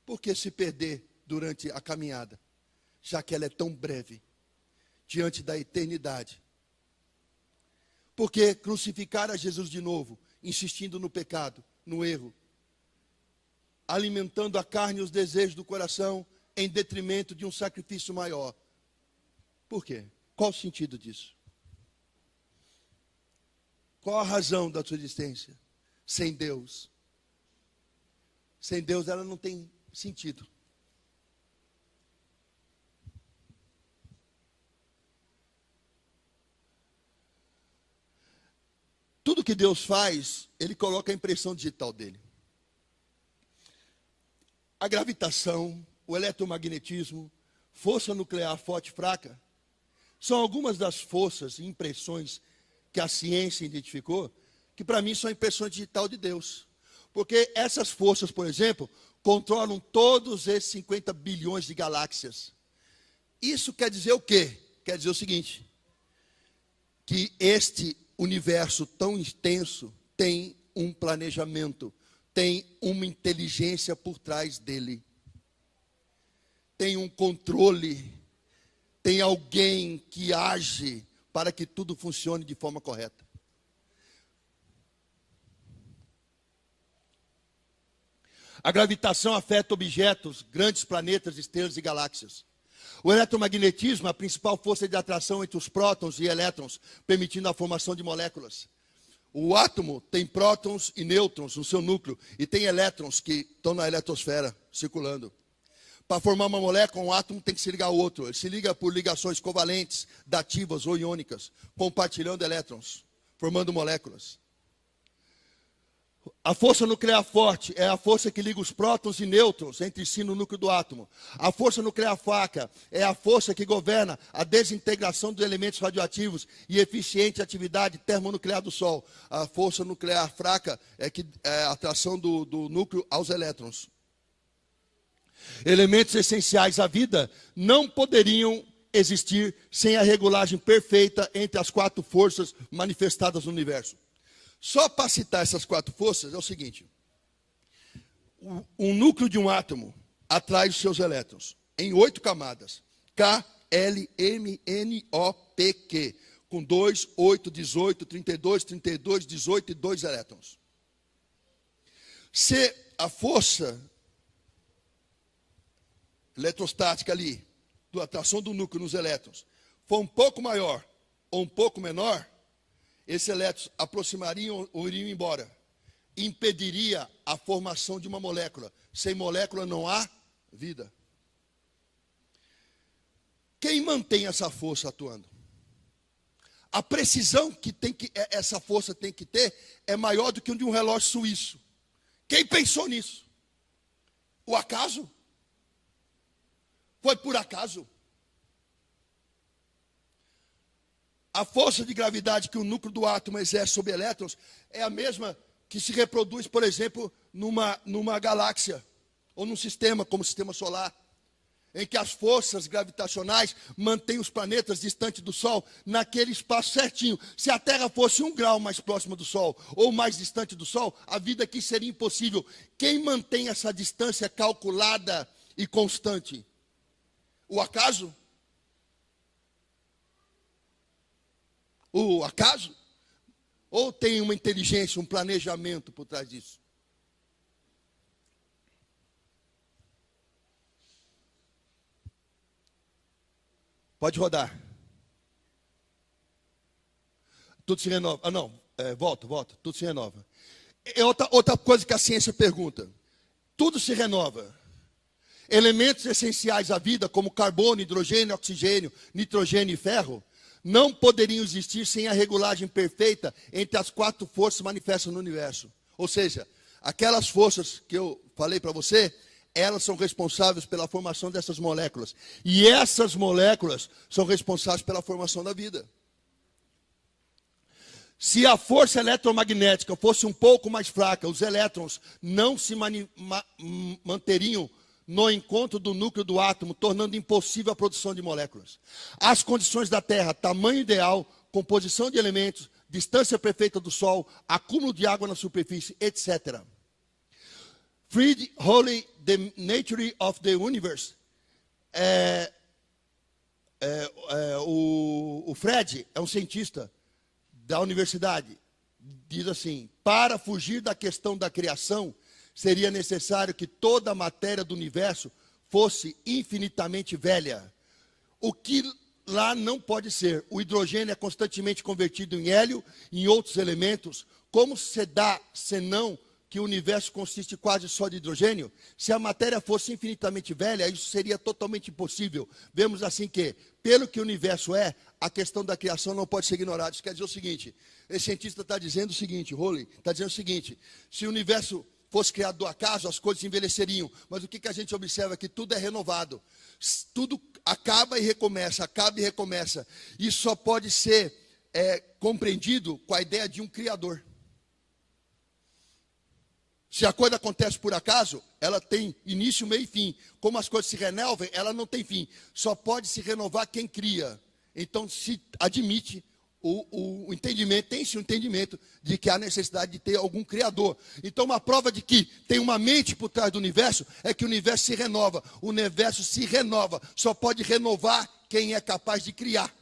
A: Por que se perder durante a caminhada, já que ela é tão breve, diante da eternidade? Por que crucificar a Jesus de novo, insistindo no pecado, no erro, alimentando a carne e os desejos do coração, em detrimento de um sacrifício maior? Por quê? Qual o sentido disso? Qual a razão da sua existência? Sem Deus. Sem Deus ela não tem sentido. Tudo que Deus faz, Ele coloca a impressão digital dele. A gravitação, o eletromagnetismo, força nuclear forte e fraca, são algumas das forças e impressões que a ciência identificou, que para mim são impressões digital de Deus. Porque essas forças, por exemplo, controlam todos esses 50 bilhões de galáxias. Isso quer dizer o quê? Quer dizer o seguinte, que este universo tão extenso tem um planejamento, tem uma inteligência por trás dele, tem um controle, tem alguém que age para que tudo funcione de forma correta. A gravitação afeta objetos, grandes planetas, estrelas e galáxias. O eletromagnetismo é a principal força de atração entre os prótons e elétrons, permitindo a formação de moléculas. O átomo tem prótons e nêutrons no seu núcleo e tem elétrons que estão na eletrosfera circulando. Para formar uma molécula, um átomo tem que se ligar ao outro. Ele se liga por ligações covalentes, dativas ou iônicas, compartilhando elétrons, formando moléculas. A força nuclear forte é a força que liga os prótons e nêutrons entre si no núcleo do átomo. A força nuclear fraca é a força que governa a desintegração dos elementos radioativos e eficiente atividade termonuclear do Sol. A força nuclear fraca é a atração do núcleo aos elétrons. Elementos essenciais à vida não poderiam existir sem a regulagem perfeita entre as quatro forças manifestadas no universo. Só para citar essas quatro forças é o seguinte: o núcleo de um átomo atrai os seus elétrons em 8 camadas, K, L, M, N, O, P, Q, com 2, 8, 18, 32, 32, 18 e 2 elétrons. Se a força eletrostática ali, da atração do núcleo nos elétrons, for um pouco maior ou um pouco menor, esses elétrons aproximariam ou iriam embora. Impediria a formação de uma molécula. Sem molécula não há vida. Quem mantém essa força atuando? A precisão que essa força tem que ter é maior do que o de um relógio suíço. Quem pensou nisso? O acaso? Foi por acaso? A força de gravidade que o núcleo do átomo exerce sobre elétrons é a mesma que se reproduz, por exemplo, numa galáxia, ou num sistema como o sistema solar, em que as forças gravitacionais mantêm os planetas distantes do Sol naquele espaço certinho. Se a Terra fosse 1 grau mais próxima do Sol, ou mais distante do Sol, a vida aqui seria impossível. Quem mantém essa distância calculada e constante? O acaso? O acaso? Ou tem uma inteligência, um planejamento por trás disso? Pode rodar. Tudo se renova. Ah, não. Volta. Tudo se renova. É outra coisa que a ciência pergunta. Tudo se renova. Elementos essenciais à vida, como carbono, hidrogênio, oxigênio, nitrogênio e ferro, não poderiam existir sem a regulagem perfeita entre as 4 forças manifestas no universo. Ou seja, aquelas forças que eu falei para você, elas são responsáveis pela formação dessas moléculas. E essas moléculas são responsáveis pela formação da vida. Se a força eletromagnética fosse um pouco mais fraca, os elétrons não se manteriam no encontro do núcleo do átomo, tornando impossível a produção de moléculas. As condições da Terra, tamanho ideal, composição de elementos, distância perfeita do Sol, acúmulo de água na superfície, etc. Fried Holy, The Nature of the Universe. O Fred é um cientista da universidade. Diz assim: para fugir da questão da criação, seria necessário que toda a matéria do universo fosse infinitamente velha. O que lá não pode ser. O hidrogênio é constantemente convertido em hélio e em outros elementos. Como se dá, senão que o universo consiste quase só de hidrogênio? Se a matéria fosse infinitamente velha, isso seria totalmente impossível. Vemos assim que, pelo que o universo é, a questão da criação não pode ser ignorada. Isso quer dizer o seguinte: esse cientista está dizendo o seguinte, Rowley, está dizendo o seguinte: se o universo fosse criado do acaso, as coisas envelheceriam. Mas o que a gente observa é que tudo é renovado. Tudo acaba e recomeça, acaba e recomeça. Isso só pode ser compreendido com a ideia de um Criador. Se a coisa acontece por acaso, ela tem início, meio e fim. Como as coisas se renovam, ela não tem fim. Só pode se renovar quem cria. Então se admite o entendimento, tem-se o entendimento de que há necessidade de ter algum criador. Então uma prova de que tem uma mente por trás do universo é que o universo se renova. O universo se renova. Só pode renovar quem é capaz de criar.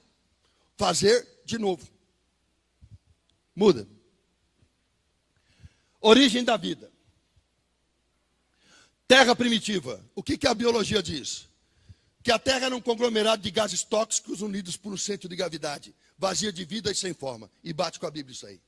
A: Fazer de novo. Muda. Origem da vida. Terra primitiva. O que a biologia diz? Que a Terra era um conglomerado de gases tóxicos unidos por um centro de gravidade, vazia de vida e sem forma. E bate com a Bíblia isso aí.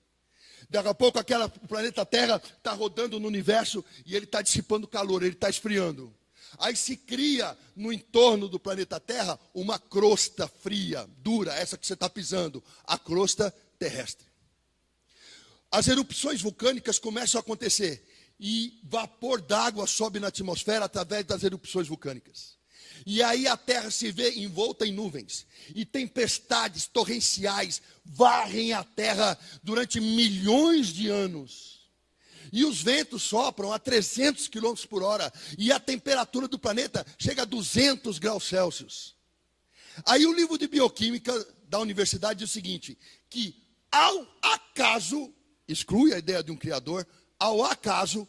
A: Daqui a pouco o planeta Terra está rodando no universo e ele está dissipando calor, ele está esfriando. Aí se cria no entorno do planeta Terra uma crosta fria, dura, essa que você está pisando, a crosta terrestre. As erupções vulcânicas começam a acontecer e vapor d'água sobe na atmosfera através das erupções vulcânicas. E aí a Terra se vê envolta em nuvens. E tempestades torrenciais varrem a Terra durante milhões de anos. E os ventos sopram a 300 km por hora. E a temperatura do planeta chega a 200 graus Celsius. Aí o livro de bioquímica da universidade diz o seguinte: que ao acaso, exclui a ideia de um criador, ao acaso,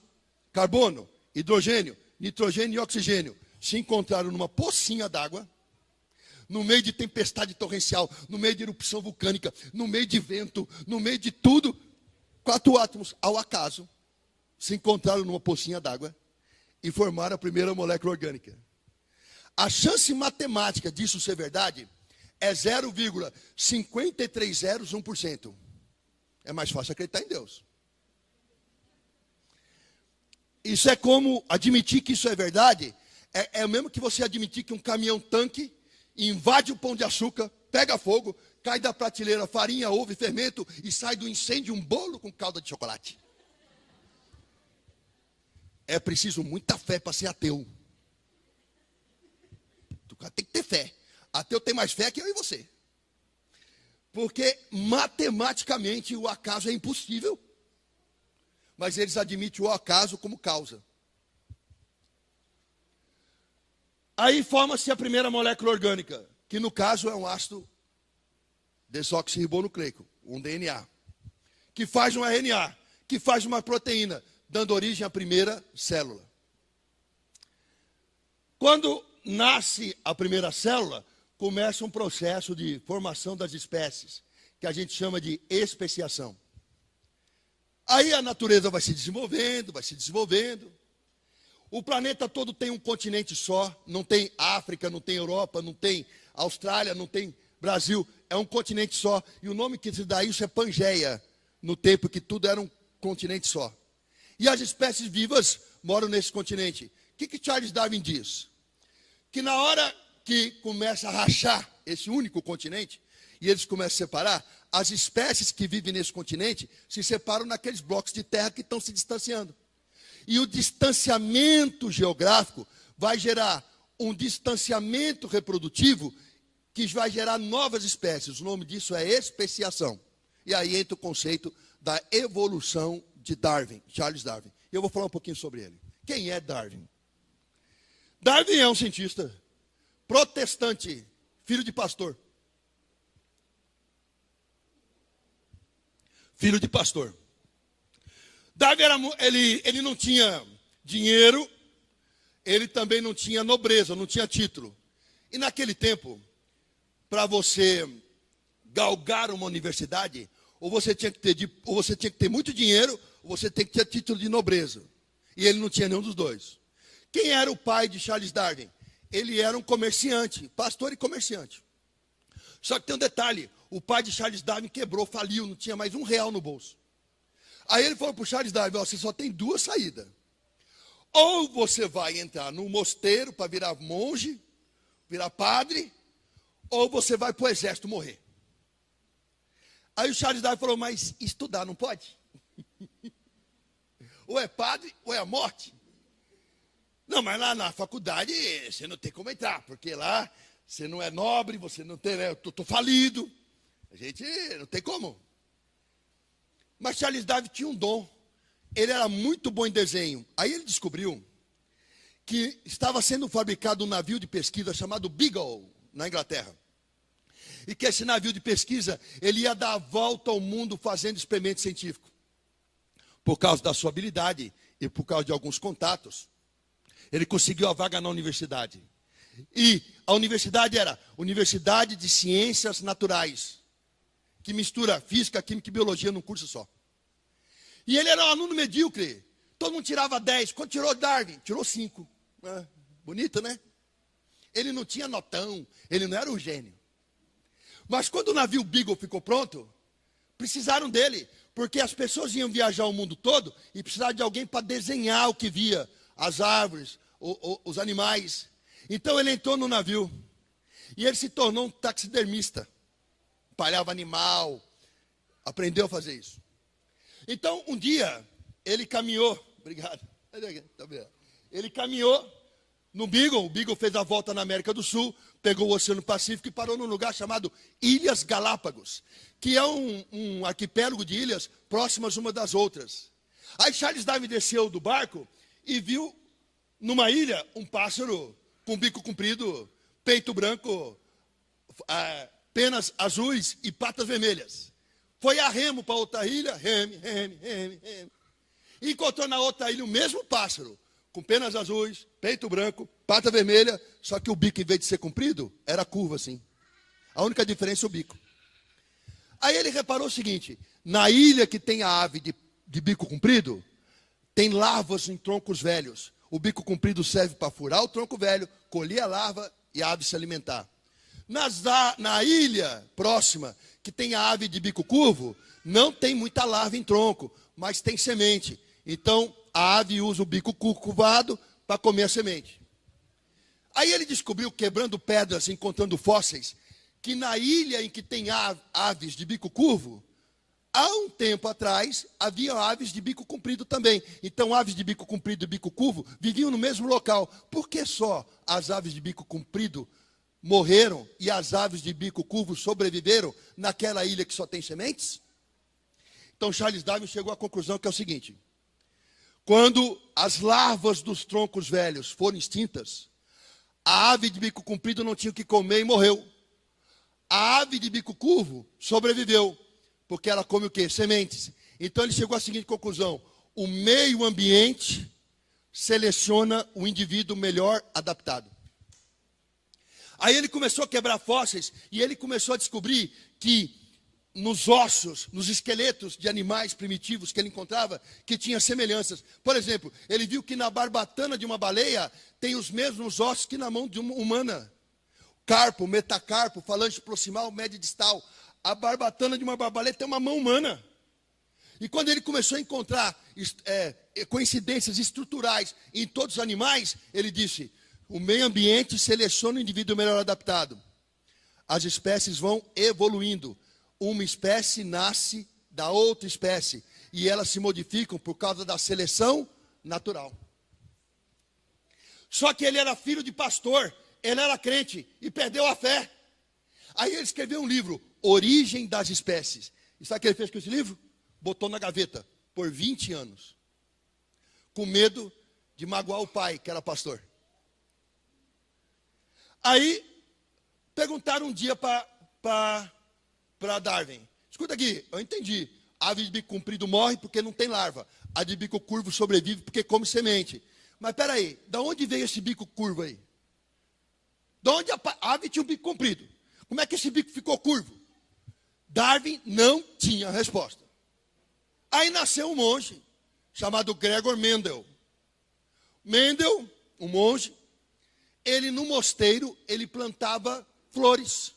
A: carbono, hidrogênio, nitrogênio e oxigênio se encontraram numa pocinha d'água, no meio de tempestade torrencial, no meio de erupção vulcânica, no meio de vento, no meio de tudo. 4 átomos, ao acaso, se encontraram numa pocinha d'água e formaram a primeira molécula orgânica. A chance matemática disso ser verdade é 0,5301%. É mais fácil acreditar em Deus. Isso é como admitir que isso é verdade. É o mesmo que você admitir que um caminhão-tanque invade o Pão de Açúcar, pega fogo, cai da prateleira farinha, ovo e fermento e sai do incêndio um bolo com calda de chocolate. É preciso muita fé para ser ateu. O cara tem que ter fé. Ateu tem mais fé que eu e você. Porque matematicamente o acaso é impossível. Mas eles admitem o acaso como causa. Aí forma-se a primeira molécula orgânica, que no caso é um ácido desoxirribonucleico, um DNA, que faz um RNA, que faz uma proteína, dando origem à primeira célula. Quando nasce a primeira célula, começa um processo de formação das espécies, que a gente chama de especiação. Aí a natureza vai se desenvolvendo, vai se desenvolvendo. O planeta todo tem um continente só, não tem África, não tem Europa, não tem Austrália, não tem Brasil, é um continente só. E o nome que se dá a isso é Pangeia, no tempo que tudo era um continente só. E as espécies vivas moram nesse continente. O que Charles Darwin diz? Que na hora que começa a rachar esse único continente, e eles começam a separar, as espécies que vivem nesse continente se separam naqueles blocos de terra que estão se distanciando. E o distanciamento geográfico vai gerar um distanciamento reprodutivo que vai gerar novas espécies. O nome disso é especiação. E aí entra o conceito da evolução de Darwin, Charles Darwin. Eu vou falar um pouquinho sobre ele. Quem é Darwin? Darwin é um cientista protestante, filho de pastor. Filho de pastor. Darwin ele não tinha dinheiro, ele também não tinha nobreza, não tinha título. E naquele tempo, para você galgar uma universidade, ou você tinha que ter muito dinheiro, ou você tinha que ter título de nobreza. E ele não tinha nenhum dos dois. Quem era o pai de Charles Darwin? Ele era um comerciante, pastor e comerciante. Só que tem um detalhe, o pai de Charles Darwin quebrou, faliu, não tinha mais R$1 no bolso. Aí ele falou para o Charles Darwin, você só tem duas saídas. Ou você vai entrar no mosteiro para virar monge, virar padre, ou você vai para o exército morrer. Aí o Charles Darwin falou, mas estudar não pode? Ou é padre, ou é a morte. Não, mas lá na faculdade você não tem como entrar, porque lá você não é nobre, você não tem, né? Eu estou falido. A gente não tem como. Mas Charles Darwin tinha um dom. Ele era muito bom em desenho. Aí ele descobriu que estava sendo fabricado um navio de pesquisa chamado Beagle, na Inglaterra. E que esse navio de pesquisa, ele ia dar a volta ao mundo fazendo experimento científico. Por causa da sua habilidade e por causa de alguns contatos, ele conseguiu a vaga na universidade. E a universidade era Universidade de Ciências Naturais, que mistura física, química e biologia num curso só. E ele era um aluno medíocre. Todo mundo tirava 10. Quando tirou Darwin? Tirou 5. Bonito, né? Ele não tinha notão, ele não era um gênio. Mas quando o navio Beagle ficou pronto, precisaram dele, porque as pessoas iam viajar o mundo todo e precisavam de alguém para desenhar o que via, as árvores, os animais. Então ele entrou no navio e ele se tornou um taxidermista. Palhava animal, aprendeu a fazer isso. Então, um dia, ele caminhou, obrigado, ele caminhou no Beagle, o Beagle fez a volta na América do Sul, pegou o Oceano Pacífico e parou num lugar chamado Ilhas Galápagos, que é um arquipélago de ilhas próximas umas das outras. Aí Charles Darwin desceu do barco e viu numa ilha um pássaro com bico comprido, peito branco, penas azuis e patas vermelhas. Foi a remo para outra ilha, reme. E encontrou na outra ilha o mesmo pássaro, com penas azuis, peito branco, pata vermelha, só que o bico, em vez de ser comprido, era curvo assim. A única diferença é o bico. Aí ele reparou o seguinte, na ilha que tem a ave de bico comprido, tem larvas em troncos velhos. O bico comprido serve para furar o tronco velho, colher a larva e a ave se alimentar. Na ilha próxima, que tem a ave de bico curvo, não tem muita larva em tronco, mas tem semente. Então, a ave usa o bico curvado para comer a semente. Aí ele descobriu, quebrando pedras, encontrando fósseis, que na ilha em que tem aves de bico curvo, há um tempo atrás, havia aves de bico comprido também. Então, aves de bico comprido e bico curvo viviam no mesmo local. Por que só as aves de bico comprido morreram e as aves de bico curvo sobreviveram naquela ilha que só tem sementes? Então, Charles Darwin chegou à conclusão que é o seguinte. Quando as larvas dos troncos velhos foram extintas, a ave de bico comprido não tinha o que comer e morreu. A ave de bico curvo sobreviveu, porque ela come o quê? Sementes. Então ele chegou à seguinte conclusão: o meio ambiente seleciona o indivíduo melhor adaptado. Aí ele começou a quebrar fósseis e ele começou a descobrir que nos ossos, nos esqueletos de animais primitivos que ele encontrava, que tinha semelhanças. Por exemplo, ele viu que na barbatana de uma baleia tem os mesmos ossos que na mão de uma humana. Carpo, metacarpo, falange proximal, média distal. A barbatana de uma baleia tem uma mão humana. E quando ele começou a encontrar coincidências estruturais em todos os animais, ele disse: o meio ambiente seleciona o indivíduo melhor adaptado. As espécies vão evoluindo. Uma espécie nasce da outra espécie. E elas se modificam por causa da seleção natural. Só que ele era filho de pastor. Ele era crente e perdeu a fé. Aí ele escreveu um livro, Origem das Espécies. E sabe o que ele fez com esse livro? Botou na gaveta por 20 anos. Com medo de magoar o pai, que era pastor. Aí, perguntaram um dia para Darwin. Escuta aqui, eu entendi. A ave de bico comprido morre porque não tem larva. A de bico curvo sobrevive porque come semente. Mas peraí, da onde veio esse bico curvo aí? De onde a ave tinha um bico comprido? Como é que esse bico ficou curvo? Darwin não tinha resposta. Aí nasceu um monge, chamado Gregor Mendel. Mendel, um monge, ele no mosteiro, ele plantava flores.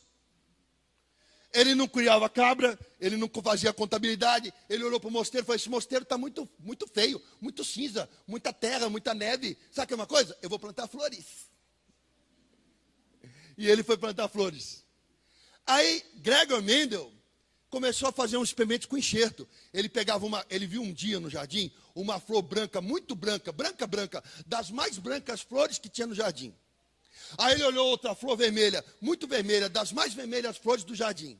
A: Ele não criava cabra, ele não fazia contabilidade. Ele olhou para o mosteiro e falou: esse mosteiro está muito, muito feio, muito cinza, muita terra, muita neve. Sabe que é uma coisa? Eu vou plantar flores. E ele foi plantar flores. Aí, Gregor Mendel começou a fazer um experimento com enxerto. Ele viu um dia no jardim uma flor branca, muito branca, branca, das mais brancas flores que tinha no jardim. Aí ele olhou outra flor vermelha, muito vermelha, das mais vermelhas flores do jardim.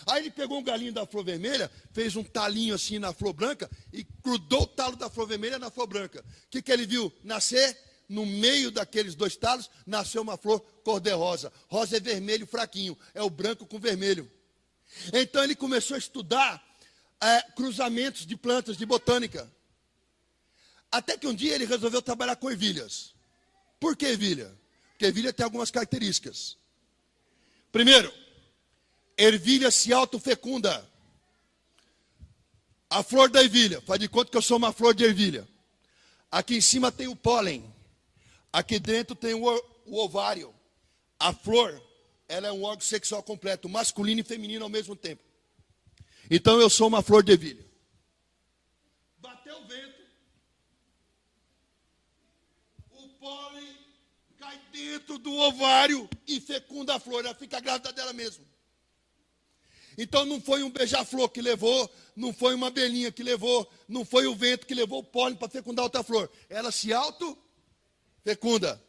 A: Aí ele pegou um galinho da flor vermelha, fez um talinho assim na flor branca e grudou o talo da flor vermelha na flor branca. O que ele viu nascer? No meio daqueles dois talos, nasceu uma flor cor-de-rosa. Rosa é vermelho fraquinho, é o branco com vermelho. Então ele começou a estudar cruzamentos de plantas de botânica. Até que um dia ele resolveu trabalhar com ervilhas. Por que ervilha? Porque ervilha tem algumas características. Primeiro, ervilha se autofecunda. A flor da ervilha, faz de conta que eu sou uma flor de ervilha. Aqui em cima tem o pólen. Aqui dentro tem o ovário. A flor, ela é um órgão sexual completo, masculino e feminino ao mesmo tempo. Então eu sou uma flor de ervilha. Bateu o vento, o pólen cai dentro do ovário e fecunda a flor. Ela fica grávida dela mesma. Então não foi um beija-flor que levou, não foi uma abelhinha que levou, não foi o vento que levou o pólen para fecundar outra flor. Ela se auto-fecunda.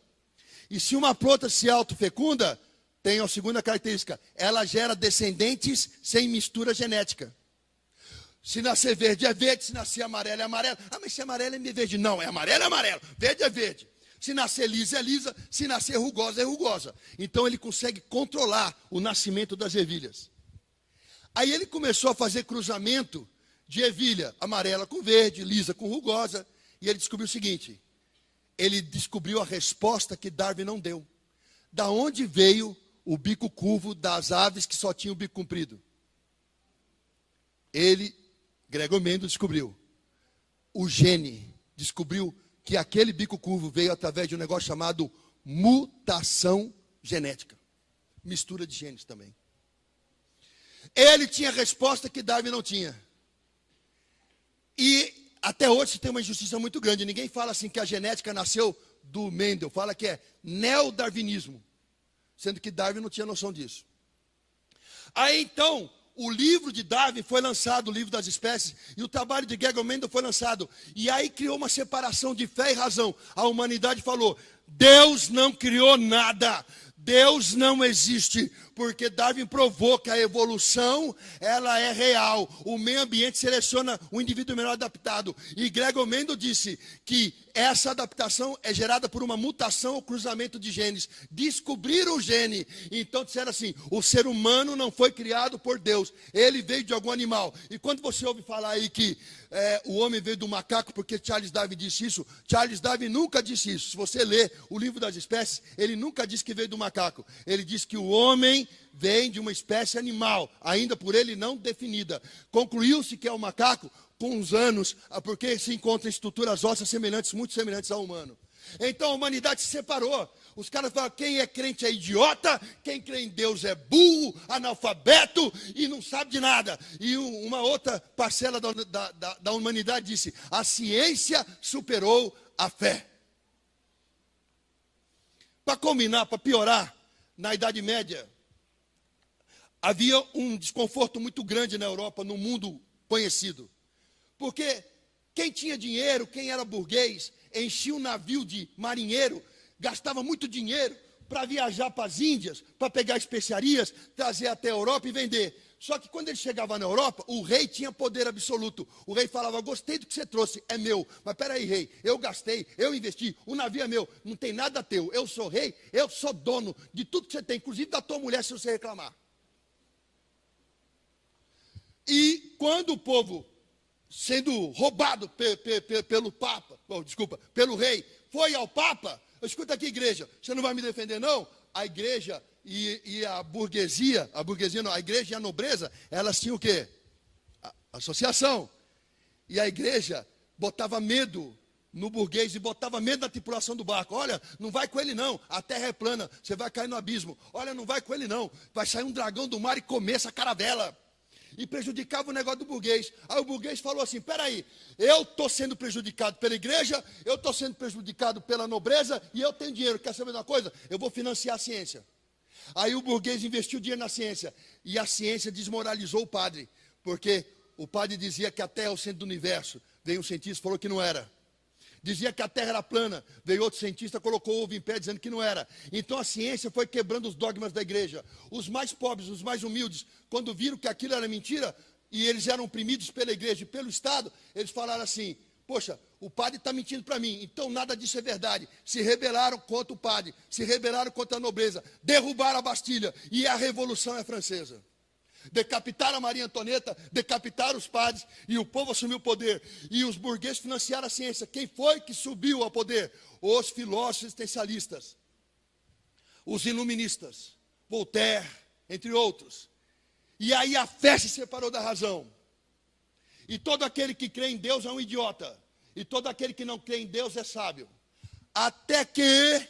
A: E se uma planta se auto-fecunda, tem a segunda característica, ela gera descendentes sem mistura genética. Se nascer verde é verde, se nascer amarelo é amarelo. Ah, mas se amarelo é verde. Não, é amarelo, verde é verde. Se nascer lisa é lisa, se nascer rugosa é rugosa. Então ele consegue controlar o nascimento das ervilhas. Aí ele começou a fazer cruzamento de ervilha amarela com verde, lisa com rugosa. E ele descobriu o seguinte, ele descobriu a resposta que Darwin não deu. Da onde veio o bico curvo das aves que só tinham o bico comprido? Gregor Mendel descobriu. O gene descobriu que aquele bico curvo veio através de um negócio chamado mutação genética. Mistura de genes também. Ele tinha a resposta que Darwin não tinha. E até hoje tem uma injustiça muito grande. Ninguém fala assim que a genética nasceu do Mendel. Fala que é neodarwinismo. Sendo que Darwin não tinha noção disso. Aí então, o livro de Darwin foi lançado, o livro das espécies, e o trabalho de Gregor Mendel foi lançado. E aí criou uma separação de fé e razão. A humanidade falou, Deus não criou nada. Deus não existe, porque Darwin provou que a evolução, ela é real. O meio ambiente seleciona o indivíduo melhor adaptado. E Gregor Mendel disse que essa adaptação é gerada por uma mutação ou cruzamento de genes. Descobriram o gene. Então disseram assim, o ser humano não foi criado por Deus. Ele veio de algum animal. E quando você ouve falar aí que o homem veio do macaco porque Charles Darwin disse isso, Charles Darwin nunca disse isso. Se você ler o livro das espécies, ele nunca disse que veio do macaco. macaco. Ele diz que o homem vem de uma espécie animal, ainda por ele não definida. Concluiu-se que é o macaco com os anos, porque se encontra em estruturas ósseas semelhantes, muito semelhantes ao humano. Então a humanidade se separou. Os caras falam, quem é crente é idiota, quem crê em Deus é burro, analfabeto e não sabe de nada. E uma outra parcela da humanidade disse, a ciência superou a fé. Para combinar, para piorar, na Idade Média, havia um desconforto muito grande na Europa, no mundo conhecido. Porque quem tinha dinheiro, quem era burguês, enchia um navio de marinheiro, gastava muito dinheiro para viajar para as Índias, para pegar especiarias, trazer até a Europa e vender. Só que quando ele chegava na Europa, o rei tinha poder absoluto. O rei falava, gostei do que você trouxe, é meu. Mas peraí, rei, eu gastei, eu investi, o navio é meu, não tem nada teu. Eu sou rei, eu sou dono de tudo que você tem, inclusive da tua mulher, se você reclamar. E quando o povo, sendo roubado pelo Papa, pelo rei, foi ao Papa, escuta aqui, igreja, você não vai me defender, não? A igreja e a burguesia não, a igreja e a nobreza, elas tinham o quê? Associação. E a igreja botava medo no burguês e botava medo na tripulação do barco. Olha, não vai com ele não, a terra é plana, você vai cair no abismo. Olha, não vai com ele não, vai sair um dragão do mar e comer essa caravela. E prejudicava o negócio do burguês. Aí o burguês falou assim, peraí, eu estou sendo prejudicado pela igreja, eu estou sendo prejudicado pela nobreza, e eu tenho dinheiro, quer saber de uma coisa? Eu vou financiar a ciência. Aí o burguês investiu dinheiro na ciência, e a ciência desmoralizou o padre, porque o padre dizia que a Terra é o centro do universo, veio um cientista e falou que não era. Dizia que a Terra era plana, veio outro cientista, colocou o ovo em pé dizendo que não era. Então a ciência foi quebrando os dogmas da igreja. Os mais pobres, os mais humildes, quando viram que aquilo era mentira, e eles eram oprimidos pela igreja e pelo Estado, eles falaram assim, poxa, o padre está mentindo para mim, então nada disso é verdade. Se rebelaram contra o padre, se rebelaram contra a nobreza, derrubaram a Bastilha, e a Revolução é francesa. Decapitaram a Maria Antonieta, decapitaram os padres, e o povo assumiu o poder. E os burgueses financiaram a ciência. Quem foi que subiu ao poder? Os filósofos existencialistas, os iluministas, Voltaire, entre outros. E aí a fé se separou da razão. E todo aquele que crê em Deus é um idiota. E todo aquele que não crê em Deus é sábio. Até que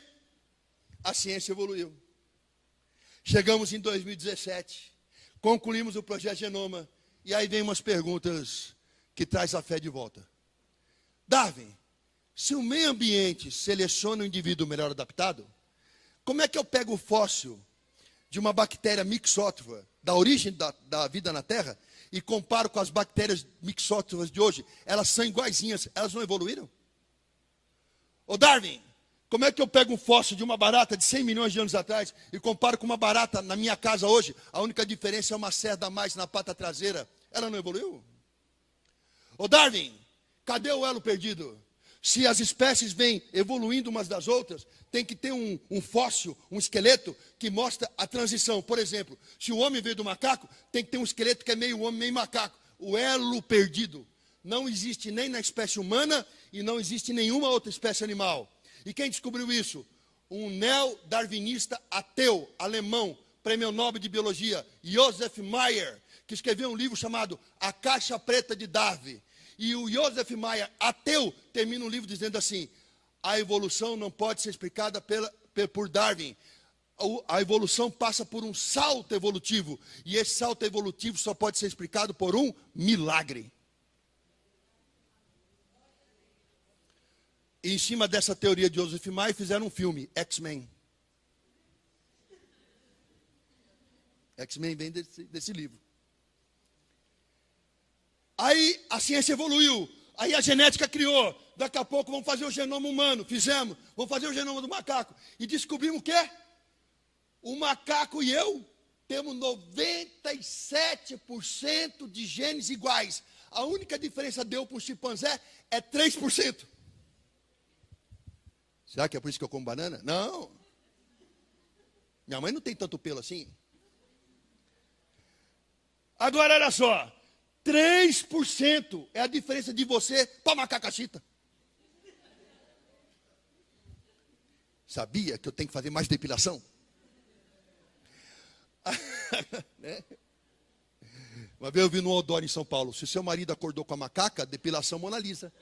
A: a ciência evoluiu. Chegamos em 2017. Concluímos o projeto Genoma, e aí vem umas perguntas que traz a fé de volta. Darwin, se o meio ambiente seleciona o indivíduo melhor adaptado, como é que eu pego o fóssil de uma bactéria mixótrofa, da origem da vida na Terra, e comparo com as bactérias mixótrofas de hoje? Elas são iguaizinhas, elas não evoluíram? Ô Darwin, como é que eu pego um fóssil de uma barata de 100 milhões de anos atrás e comparo com uma barata na minha casa hoje? A única diferença é uma cerda a mais na pata traseira. Ela não evoluiu? Ô Darwin, cadê o elo perdido? Se as espécies vêm evoluindo umas das outras, tem que ter um fóssil, um esqueleto que mostra a transição. Por exemplo, se o homem veio do macaco, tem que ter um esqueleto que é meio homem, meio macaco. O elo perdido não existe nem na espécie humana e não existe em nenhuma outra espécie animal. E quem descobriu isso? Um neo-darwinista ateu, alemão, prêmio Nobel de Biologia, Joseph Meyer, que escreveu um livro chamado A Caixa Preta de Darwin. E o Joseph Meyer, ateu, termina o livro dizendo assim, a evolução não pode ser explicada por Darwin. A evolução passa por um salto evolutivo, e esse salto evolutivo só pode ser explicado por um milagre. E em cima dessa teoria de Joseph Meyer, fizeram um filme, X-Men. X-Men vem desse livro. Aí a ciência evoluiu, aí a genética criou. Daqui a pouco vamos fazer o genoma humano, fizemos. Vamos fazer o genoma do macaco. E descobrimos o quê? O macaco e eu temos 97% de genes iguais. A única diferença de eu para o chimpanzé é 3%. Será que é por isso que eu como banana? Não. Minha mãe não tem tanto pelo assim. Agora, olha só. 3% é a diferença de você para macacachita. Sabia que eu tenho que fazer mais depilação? Né? Uma vez eu vi no outdoor em São Paulo: se seu marido acordou com a macaca, depilação Mona Lisa.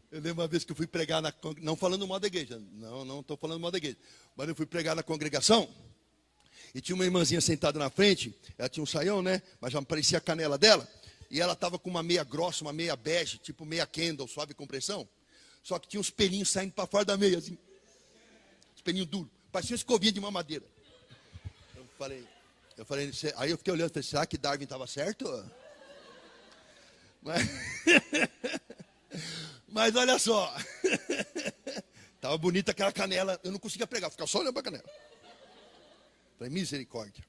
A: Eu lembro uma vez que eu fui pregar não falando mal da igreja, não estou falando mal da igreja, mas eu fui pregar na congregação, e tinha uma irmãzinha sentada na frente, ela tinha um saião, né, mas já me parecia a canela dela, e ela estava com uma meia grossa, uma meia bege, tipo meia Kendall, suave compressão, só que tinha uns pelinhos saindo para fora da meia, assim, uns pelinhos duros, parecia uma escovinha de mamadeira. Eu falei, aí eu fiquei olhando, falei, será que Darwin estava certo? Mas olha só, estava bonita aquela canela, eu não conseguia pregar, ficava só olhando para a canela. Falei, misericórdia.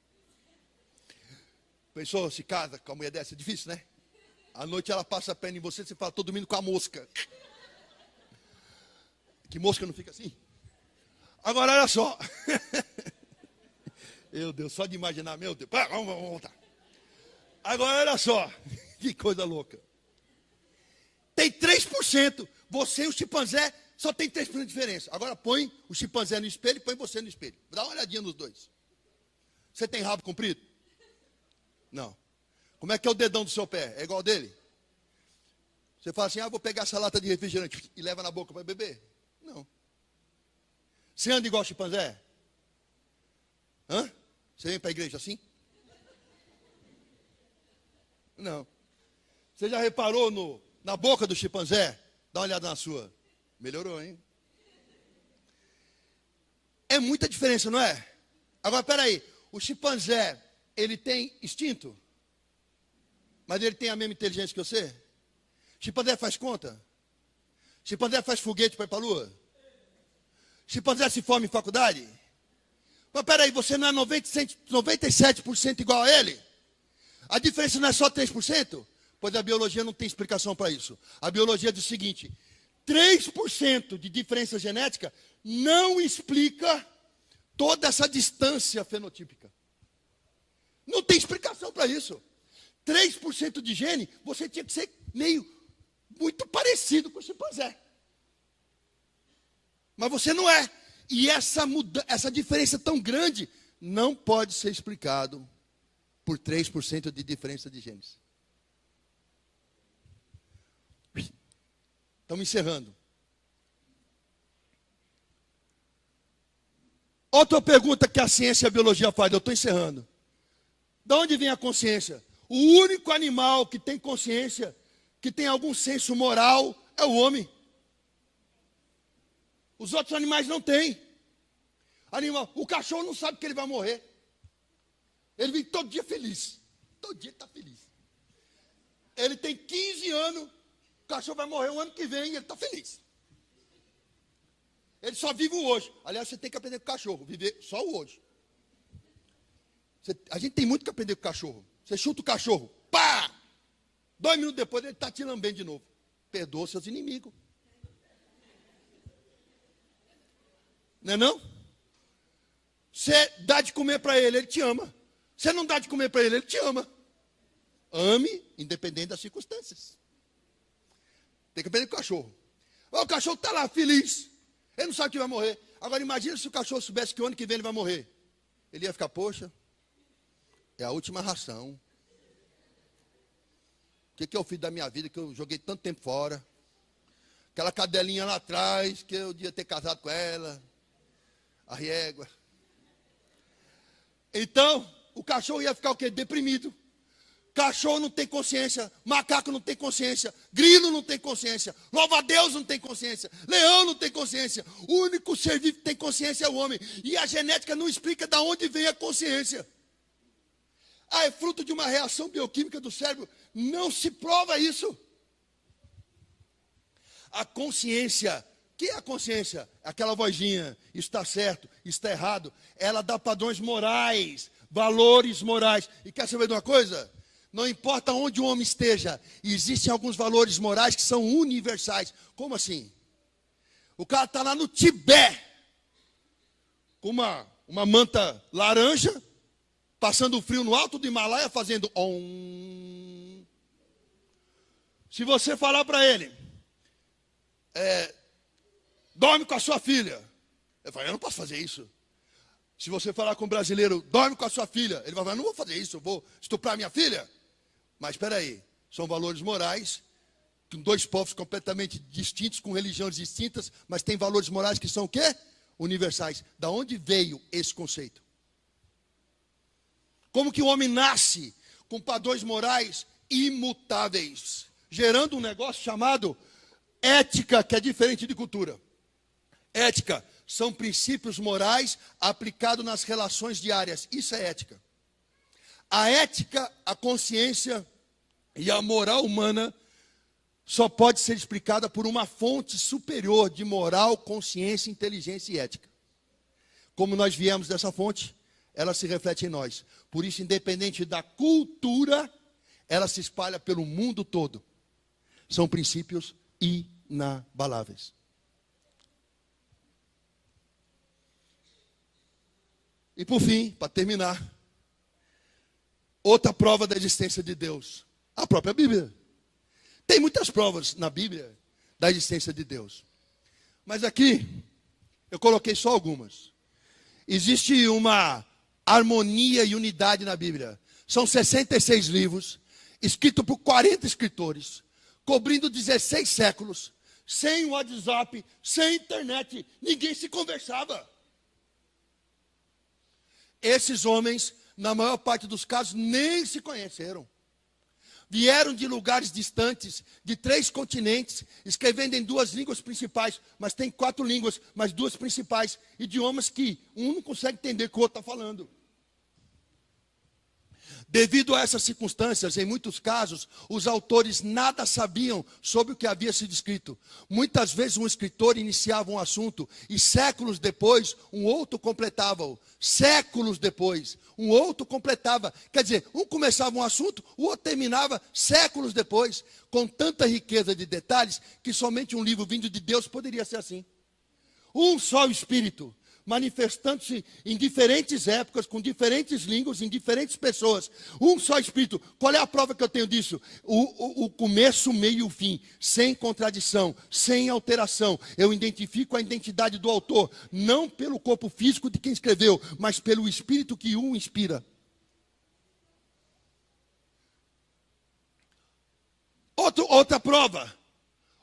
A: Pensou, se casa com a mulher dessa, é difícil, né? À noite ela passa a perna em você, você fala, estou dormindo com a mosca. Que mosca não fica assim? Agora olha só. Meu Deus, só de imaginar, meu Deus. Vamos voltar. Agora olha só, que coisa louca. Tem 3%, você e o chimpanzé só tem 3% de diferença. Agora põe o chimpanzé no espelho e põe você no espelho. Dá uma olhadinha nos dois. Você tem rabo comprido? Não. Como é que é o dedão do seu pé? É igual ao dele? Você fala assim, vou pegar essa lata de refrigerante e leva na boca para beber? Não. Você anda igual ao chimpanzé? Hã? Você vem para a igreja assim? Não. Você já reparou na boca do chimpanzé? Dá uma olhada na sua. Melhorou, hein? É muita diferença, não é? Agora, peraí. O chimpanzé, ele tem instinto? Mas ele tem a mesma inteligência que você? Chimpanzé faz conta? Chimpanzé faz foguete para ir para a lua? Chimpanzé se forma em faculdade? Mas peraí, você não é 97% igual a ele? A diferença não é só 3%? Pois a biologia não tem explicação para isso. A biologia diz o seguinte: 3% de diferença genética não explica toda essa distância fenotípica. Não tem explicação para isso. 3% de gene, você tinha que ser muito parecido com o chimpanzé. Mas você não é. E essa diferença tão grande não pode ser explicado por 3% de diferença de genes. Estamos encerrando. Outra pergunta que a ciência e a biologia fazem, eu estou encerrando. De onde vem a consciência? O único animal que tem consciência, que tem algum senso moral, é o homem. Os outros animais não têm. O cachorro não sabe que ele vai morrer. Ele vive todo dia feliz. Todo dia está feliz. Ele tem 15 anos, o cachorro vai morrer o ano que vem e ele está feliz. Ele só vive o hoje. Aliás, você tem que aprender com o cachorro, viver só o hoje. A gente tem muito que aprender com o cachorro. Você chuta o cachorro, pá! 2 minutos depois ele está te lambendo de novo. Perdoa seus inimigos. Não é não? Você dá de comer para ele, ele te ama. Você não dá de comer para ele, ele te ama. Ame, independente das circunstâncias. Tem que aprender com o cachorro. O cachorro está lá, feliz. Ele não sabe que vai morrer. Agora imagina se o cachorro soubesse que o ano que vem ele vai morrer. Ele ia ficar, poxa, é a última ração. O que eu fiz da minha vida que eu joguei tanto tempo fora? Aquela cadelinha lá atrás, que eu devia ter casado com ela. A régua. Então, o cachorro ia ficar o quê? Deprimido. Cachorro não tem consciência, macaco não tem consciência, grilo não tem consciência, louva-a-Deus não tem consciência, leão não tem consciência. O único ser vivo que tem consciência é o homem. E a genética não explica de onde vem a consciência. É fruto de uma reação bioquímica do cérebro. Não se prova isso. A consciência, o que é a consciência? Aquela vozinha, isso está certo, isso está errado. Ela dá padrões morais, valores morais. E quer saber de uma coisa? Não importa onde o homem esteja, existem alguns valores morais que são universais. Como assim? O cara está lá no Tibete, com uma manta laranja, passando frio no alto do Himalaia, fazendo om. Se você falar para ele, dorme com a sua filha. Eu falei, eu não posso fazer isso. Se você falar com um brasileiro, dorme com a sua filha, ele vai falar, não vou fazer isso, eu vou estuprar minha filha. Mas espera aí, são valores morais, com dois povos completamente distintos, com religiões distintas, mas tem valores morais que são o quê? Universais. Da onde veio esse conceito? Como que o homem nasce com padrões morais imutáveis, gerando um negócio chamado ética, que é diferente de cultura. Ética são princípios morais aplicados nas relações diárias. Isso é ética. A ética, a consciência e a moral humana só pode ser explicada por uma fonte superior de moral, consciência, inteligência e ética. Como nós viemos dessa fonte, ela se reflete em nós. Por isso, independente da cultura, ela se espalha pelo mundo todo. São princípios inabaláveis. E por fim, para terminar, outra prova da existência de Deus, a própria Bíblia. Tem muitas provas na Bíblia da existência de Deus. Mas aqui, eu coloquei só algumas. Existe uma harmonia e unidade na Bíblia. São 66 livros, escritos por 40 escritores, cobrindo 16 séculos, sem WhatsApp, sem internet, ninguém se conversava. Esses homens, na maior parte dos casos, nem se conheceram. Vieram de lugares distantes, de 3 continentes, escrevendo em 2 línguas principais, mas tem 4 línguas, mas 2 principais, idiomas que um não consegue entender o que o outro está falando. Devido a essas circunstâncias, em muitos casos, os autores nada sabiam sobre o que havia sido escrito. Muitas vezes um escritor iniciava um assunto e séculos depois um outro completava-o. Séculos depois, um outro completava. Quer dizer, um começava um assunto, o outro terminava séculos depois, com tanta riqueza de detalhes que somente um livro vindo de Deus poderia ser assim. Um só Espírito, manifestando-se em diferentes épocas, com diferentes línguas, em diferentes pessoas. Um só Espírito. Qual é a prova que eu tenho disso? O começo, o meio e o fim. Sem contradição, sem alteração. Eu identifico a identidade do autor, não pelo corpo físico de quem escreveu, mas pelo Espírito que o inspira. Outra prova.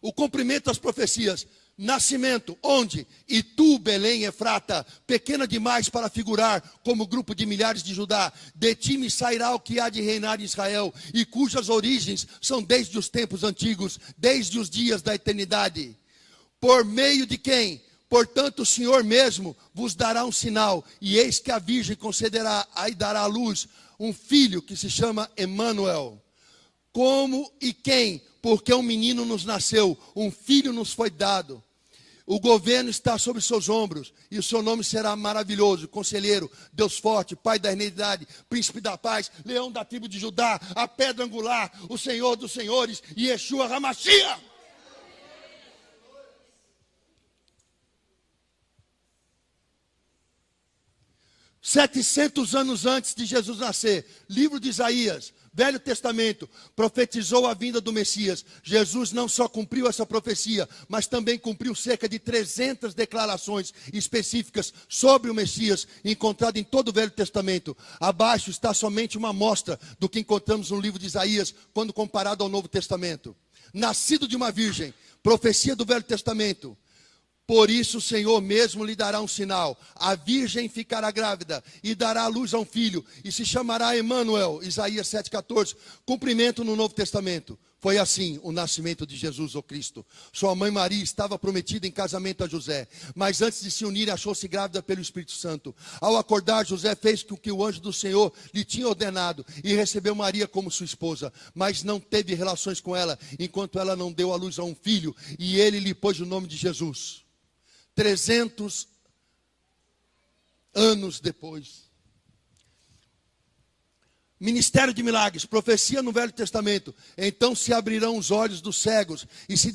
A: O cumprimento das profecias. Nascimento, onde? E tu, Belém, Efrata, pequena demais para figurar como grupo de milhares de Judá, de ti me sairá o que há de reinar em Israel, e cujas origens são desde os tempos antigos, desde os dias da eternidade. Por meio de quem? Portanto, o Senhor mesmo vos dará um sinal, e eis que a virgem concederá e dará à luz um filho que se chama Emanuel. Como e quem? Porque um menino nos nasceu, um filho nos foi dado. O governo está sobre seus ombros, e o seu nome será maravilhoso, conselheiro, Deus forte, Pai da eternidade, príncipe da paz, leão da tribo de Judá, a pedra angular, o Senhor dos senhores, Yeshua HaMashiach. ...700 anos antes de Jesus nascer, livro de Isaías, Velho Testamento, profetizou a vinda do Messias. Jesus não só cumpriu essa profecia, mas também cumpriu cerca de 300 declarações específicas sobre o Messias, encontrado em todo o Velho Testamento. Abaixo está somente uma amostra do que encontramos no livro de Isaías, quando comparado ao Novo Testamento. Nascido de uma virgem, profecia do Velho Testamento. Por isso o Senhor mesmo lhe dará um sinal. A virgem ficará grávida e dará à luz a um filho. E se chamará Emanuel, Isaías 7,14. Cumprimento no Novo Testamento. Foi assim o nascimento de Jesus, o Cristo. Sua mãe Maria estava prometida em casamento a José. Mas antes de se unir, achou-se grávida pelo Espírito Santo. Ao acordar, José fez o que o anjo do Senhor lhe tinha ordenado. E recebeu Maria como sua esposa. Mas não teve relações com ela, enquanto ela não deu à luz a um filho. E ele lhe pôs o nome de Jesus. 300 anos depois. Ministério de milagres, profecia no Velho Testamento. Então se abrirão os olhos dos cegos e se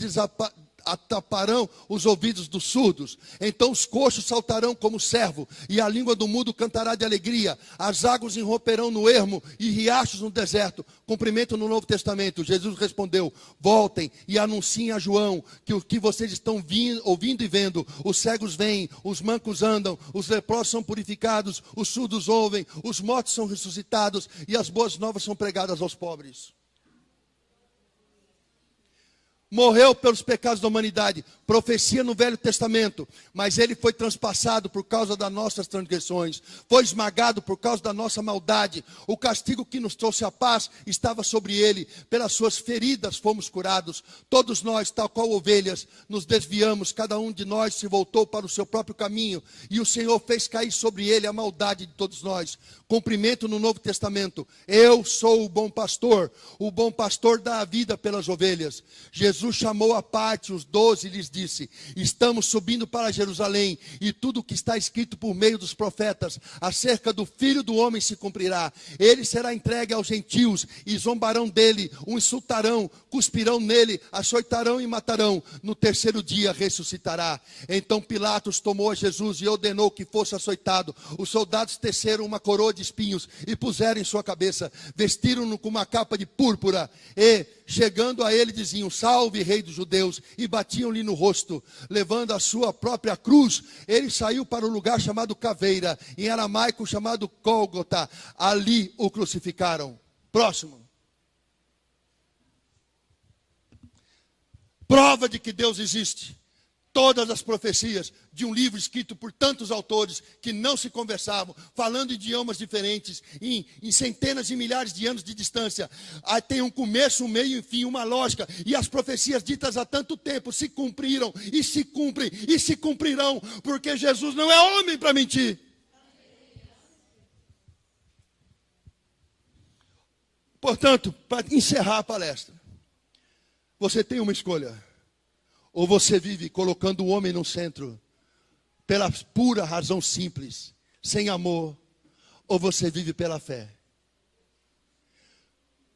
A: ataparão os ouvidos dos surdos. Então os coxos saltarão como servo, e a língua do mudo cantará de alegria. As águas irromperão no ermo e riachos no deserto. Cumprimento no Novo Testamento. Jesus respondeu: voltem e anunciem a João que o que vocês estão ouvindo e vendo. Os cegos vêm, os mancos andam, os leprosos são purificados, os surdos ouvem, os mortos são ressuscitados e as boas novas são pregadas aos pobres. Morreu pelos pecados da humanidade, profecia no Velho Testamento, mas ele foi transpassado por causa das nossas transgressões, foi esmagado por causa da nossa maldade. O castigo que nos trouxe a paz estava sobre ele, pelas suas feridas fomos curados. Todos nós, tal qual ovelhas, nos desviamos, cada um de nós se voltou para o seu próprio caminho, e o Senhor fez cair sobre ele a maldade de todos nós. Cumprimento no Novo Testamento: eu sou o bom pastor dá a vida pelas ovelhas. Jesus chamou à parte os 12 e lhes disse: estamos subindo para Jerusalém, e tudo o que está escrito por meio dos profetas acerca do Filho do Homem se cumprirá. Ele será entregue aos gentios, e zombarão dele, o insultarão, cuspirão nele, açoitarão e matarão. No terceiro dia ressuscitará. Então Pilatos tomou a Jesus e ordenou que fosse açoitado. Os soldados teceram uma coroa de espinhos e puseram em sua cabeça, vestiram-no com uma capa de púrpura e, chegando a ele, diziam: salve, rei dos judeus, e batiam-lhe no rosto. Levando a sua própria cruz, ele saiu para o lugar chamado Caveira, em aramaico chamado Gólgota. Ali o crucificaram. Próximo. Prova de que Deus existe. Todas as profecias de um livro escrito por tantos autores que não se conversavam, falando idiomas diferentes, em centenas e milhares de anos de distância. Aí tem um começo, um meio, enfim, uma lógica. E as profecias ditas há tanto tempo se cumpriram, e se cumprem, e se cumprirão, porque Jesus não é homem para mentir. Portanto, para encerrar a palestra, você tem uma escolha. Ou você vive colocando o homem no centro, pela pura razão simples, sem amor, ou você vive pela fé.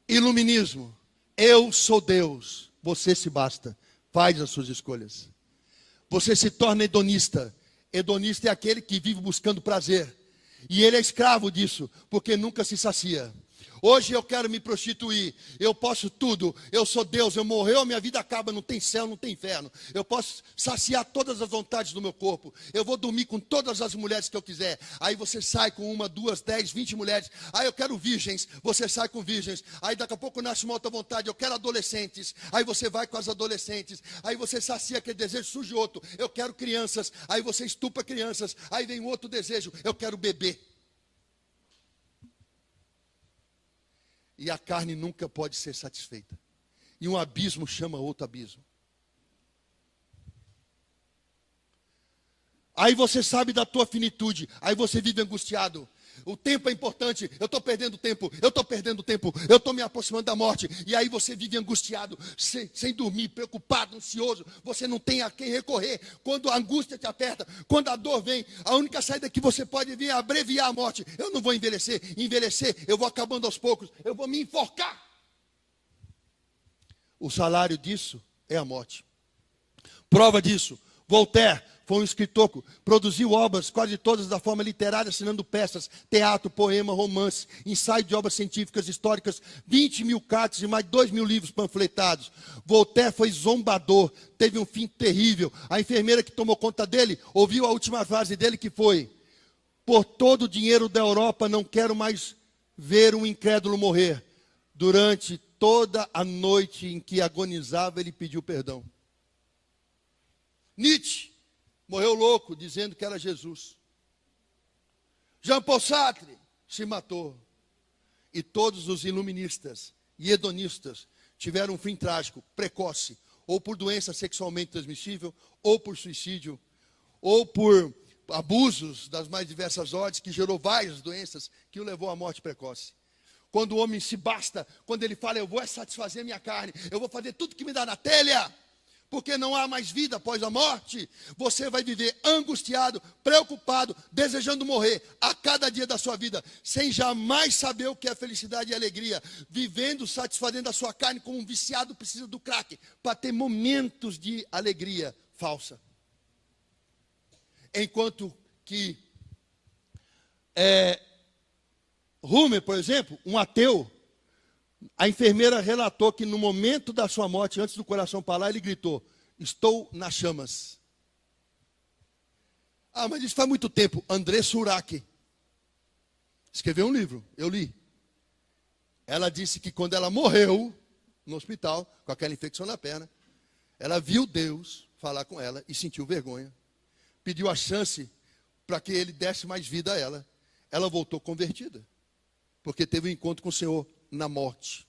A: Iluminismo: eu sou Deus, você se basta, faz as suas escolhas. Você se torna hedonista. Hedonista é aquele que vive buscando prazer, e ele é escravo disso, porque nunca se sacia. Hoje eu quero me prostituir, eu posso tudo, eu sou Deus, eu morreu, a minha vida acaba, não tem céu, não tem inferno. Eu posso saciar todas as vontades do meu corpo, eu vou dormir com todas as mulheres que eu quiser. Aí você sai com 1, 2, 10, 20 mulheres. Aí eu quero virgens, você sai com virgens. Aí daqui a pouco nasce uma outra vontade, eu quero adolescentes. Aí você vai com as adolescentes. Aí você sacia aquele desejo, surge outro, eu quero crianças. Aí você estupra crianças. Aí vem outro desejo, eu quero bebê. E a carne nunca pode ser satisfeita. E um abismo chama outro abismo. Aí você sabe da tua finitude. Aí você vive angustiado. O tempo é importante. Eu estou perdendo tempo. Eu estou me aproximando da morte. E aí você vive angustiado, sem dormir, preocupado, ansioso. Você não tem a quem recorrer. Quando a angústia te aperta, quando a dor vem, a única saída que você pode vir é abreviar a morte. Eu não vou envelhecer. Eu vou acabando aos poucos. Eu vou me enforcar. O salário disso é a morte. Prova disso: Voltaire foi um escritor que produziu obras, quase todas da forma literária, assinando peças, teatro, poema, romance, ensaio de obras científicas, históricas, 20 mil cartas e mais 2 mil livros panfletados. Voltaire foi zombador, teve um fim terrível. A enfermeira que tomou conta dele ouviu a última frase dele, que foi: por todo o dinheiro da Europa não quero mais ver um incrédulo morrer. Durante toda a noite em que agonizava, ele pediu perdão. Nietzsche morreu louco, dizendo que era Jesus. Jean Paul Sartre se matou. E todos os iluministas e hedonistas tiveram um fim trágico, precoce, ou por doença sexualmente transmissível, ou por suicídio, ou por abusos das mais diversas ordens, que gerou várias doenças que o levou à morte precoce. Quando o homem se basta, quando ele fala: eu vou satisfazer minha carne, eu vou fazer tudo que me dá na telha, Porque não há mais vida após a morte. Você vai viver angustiado, preocupado, desejando morrer a cada dia da sua vida, sem jamais saber o que é felicidade e alegria, vivendo, satisfazendo a sua carne como um viciado precisa do crack, para ter momentos de alegria falsa. Enquanto que Homer, por exemplo, um ateu, a enfermeira relatou que no momento da sua morte, antes do coração parar, ele gritou: estou nas chamas. Ah, mas isso faz muito tempo. André Surak escreveu um livro, eu li. Ela disse que quando ela morreu no hospital, com aquela infecção na perna, ela viu Deus falar com ela e sentiu vergonha. Pediu a chance para que ele desse mais vida a ela. Ela voltou convertida, porque teve um encontro com o Senhor na morte.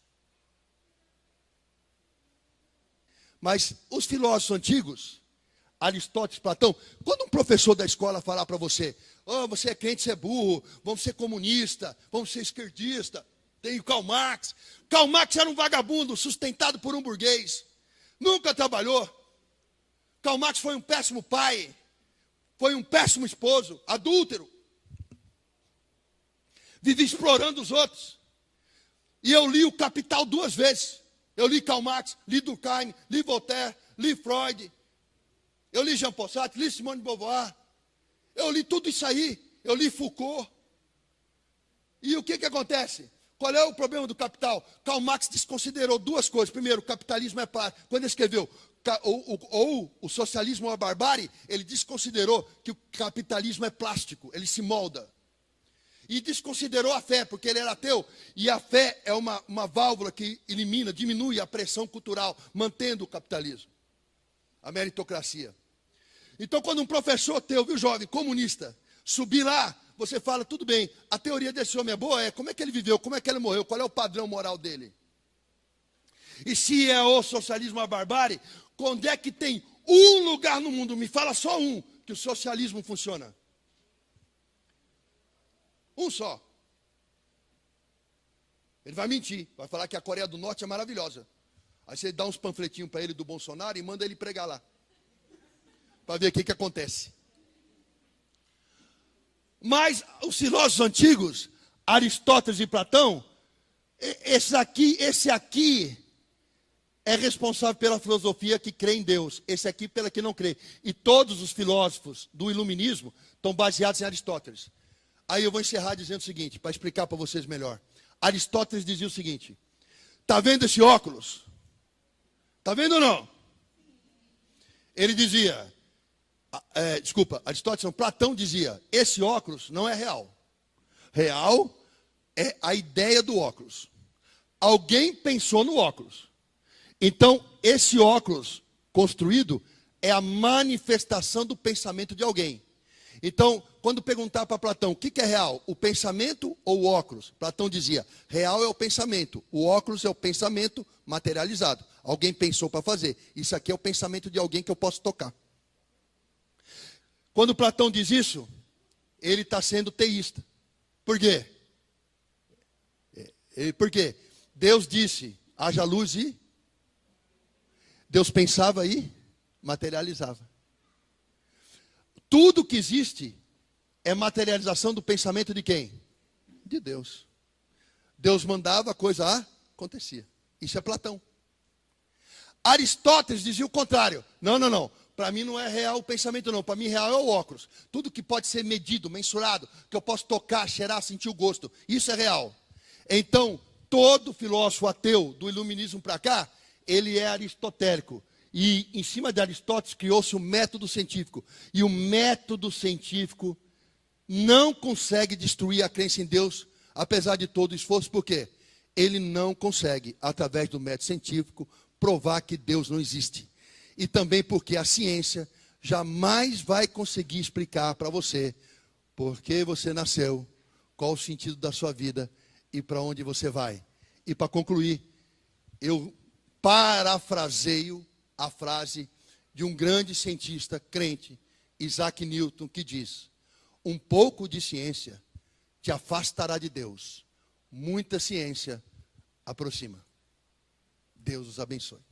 A: Mas os filósofos antigos, Aristóteles, Platão, quando um professor da escola falar para você: oh, você é crente, você é burro, vamos ser comunista, vamos ser esquerdista, tem o Karl Marx. Karl Marx era um vagabundo sustentado por um burguês, nunca trabalhou. Karl Marx foi um péssimo pai, foi um péssimo esposo, adúltero, vivia explorando os outros. E eu li o Capital 2 vezes. Eu li Karl Marx, li Durkheim, li Voltaire, li Freud. Eu li Jean-Paul Sartre, li Simone de Beauvoir. Eu li tudo isso aí. Eu li Foucault. E o que acontece? Qual é o problema do Capital? Karl Marx desconsiderou duas coisas. Primeiro, o capitalismo é plástico. Quando ele escreveu ou o socialismo ou a barbárie, ele desconsiderou que o capitalismo é plástico. Ele se molda. E desconsiderou a fé, porque ele era ateu. E a fé é uma válvula que elimina, diminui a pressão cultural, mantendo o capitalismo, a meritocracia. Então, quando um professor teu, viu, jovem, comunista, subir lá, você fala: tudo bem, a teoria desse homem é boa? Como é que ele viveu? Como é que ele morreu? Qual é o padrão moral dele? E se é o socialismo ou a barbárie, onde é que tem um lugar no mundo, me fala só um, que o socialismo funciona? Um só. Ele vai mentir, vai falar que a Coreia do Norte é maravilhosa. Aí você dá uns panfletinhos para ele do Bolsonaro e manda ele pregar lá, para ver o que acontece. Mas os filósofos antigos, Aristóteles e Platão, esse aqui é responsável pela filosofia que crê em Deus, esse aqui pela que não crê. E todos os filósofos do iluminismo estão baseados em Aristóteles. Aí eu vou encerrar dizendo o seguinte, para explicar para vocês melhor. Aristóteles dizia o seguinte: está vendo esse óculos? Está vendo ou não? Ele dizia, Aristóteles não, Platão dizia: esse óculos não é real. Real é a ideia do óculos. Alguém pensou no óculos. Então, esse óculos construído é a manifestação do pensamento de alguém. Então, quando perguntar para Platão o que é real, o pensamento ou o óculos? Platão dizia: real é o pensamento, o óculos é o pensamento materializado. Alguém pensou para fazer. Isso aqui é o pensamento de alguém que eu posso tocar. Quando Platão diz isso, ele está sendo teísta. Por quê? Porque Deus disse: haja luz e Deus pensava e materializava. Tudo que existe é materialização do pensamento de quem? De Deus. Deus mandava, a coisa acontecia. Isso é Platão. Aristóteles dizia o contrário. Não. Para mim não é real o pensamento, não. Para mim real é o óculos. Tudo que pode ser medido, mensurado, que eu posso tocar, cheirar, sentir o gosto. Isso é real. Então, todo filósofo ateu, do iluminismo para cá, ele é aristotélico. E em cima de Aristóteles criou-se o método científico. E o método científico não consegue destruir a crença em Deus, apesar de todo o esforço. Por quê? Ele não consegue, através do método científico, provar que Deus não existe. E também porque a ciência jamais vai conseguir explicar para você por que você nasceu, qual o sentido da sua vida e para onde você vai. E para concluir, eu parafraseio a frase de um grande cientista crente, Isaac Newton, que diz: um pouco de ciência te afastará de Deus, muita ciência aproxima. Deus os abençoe.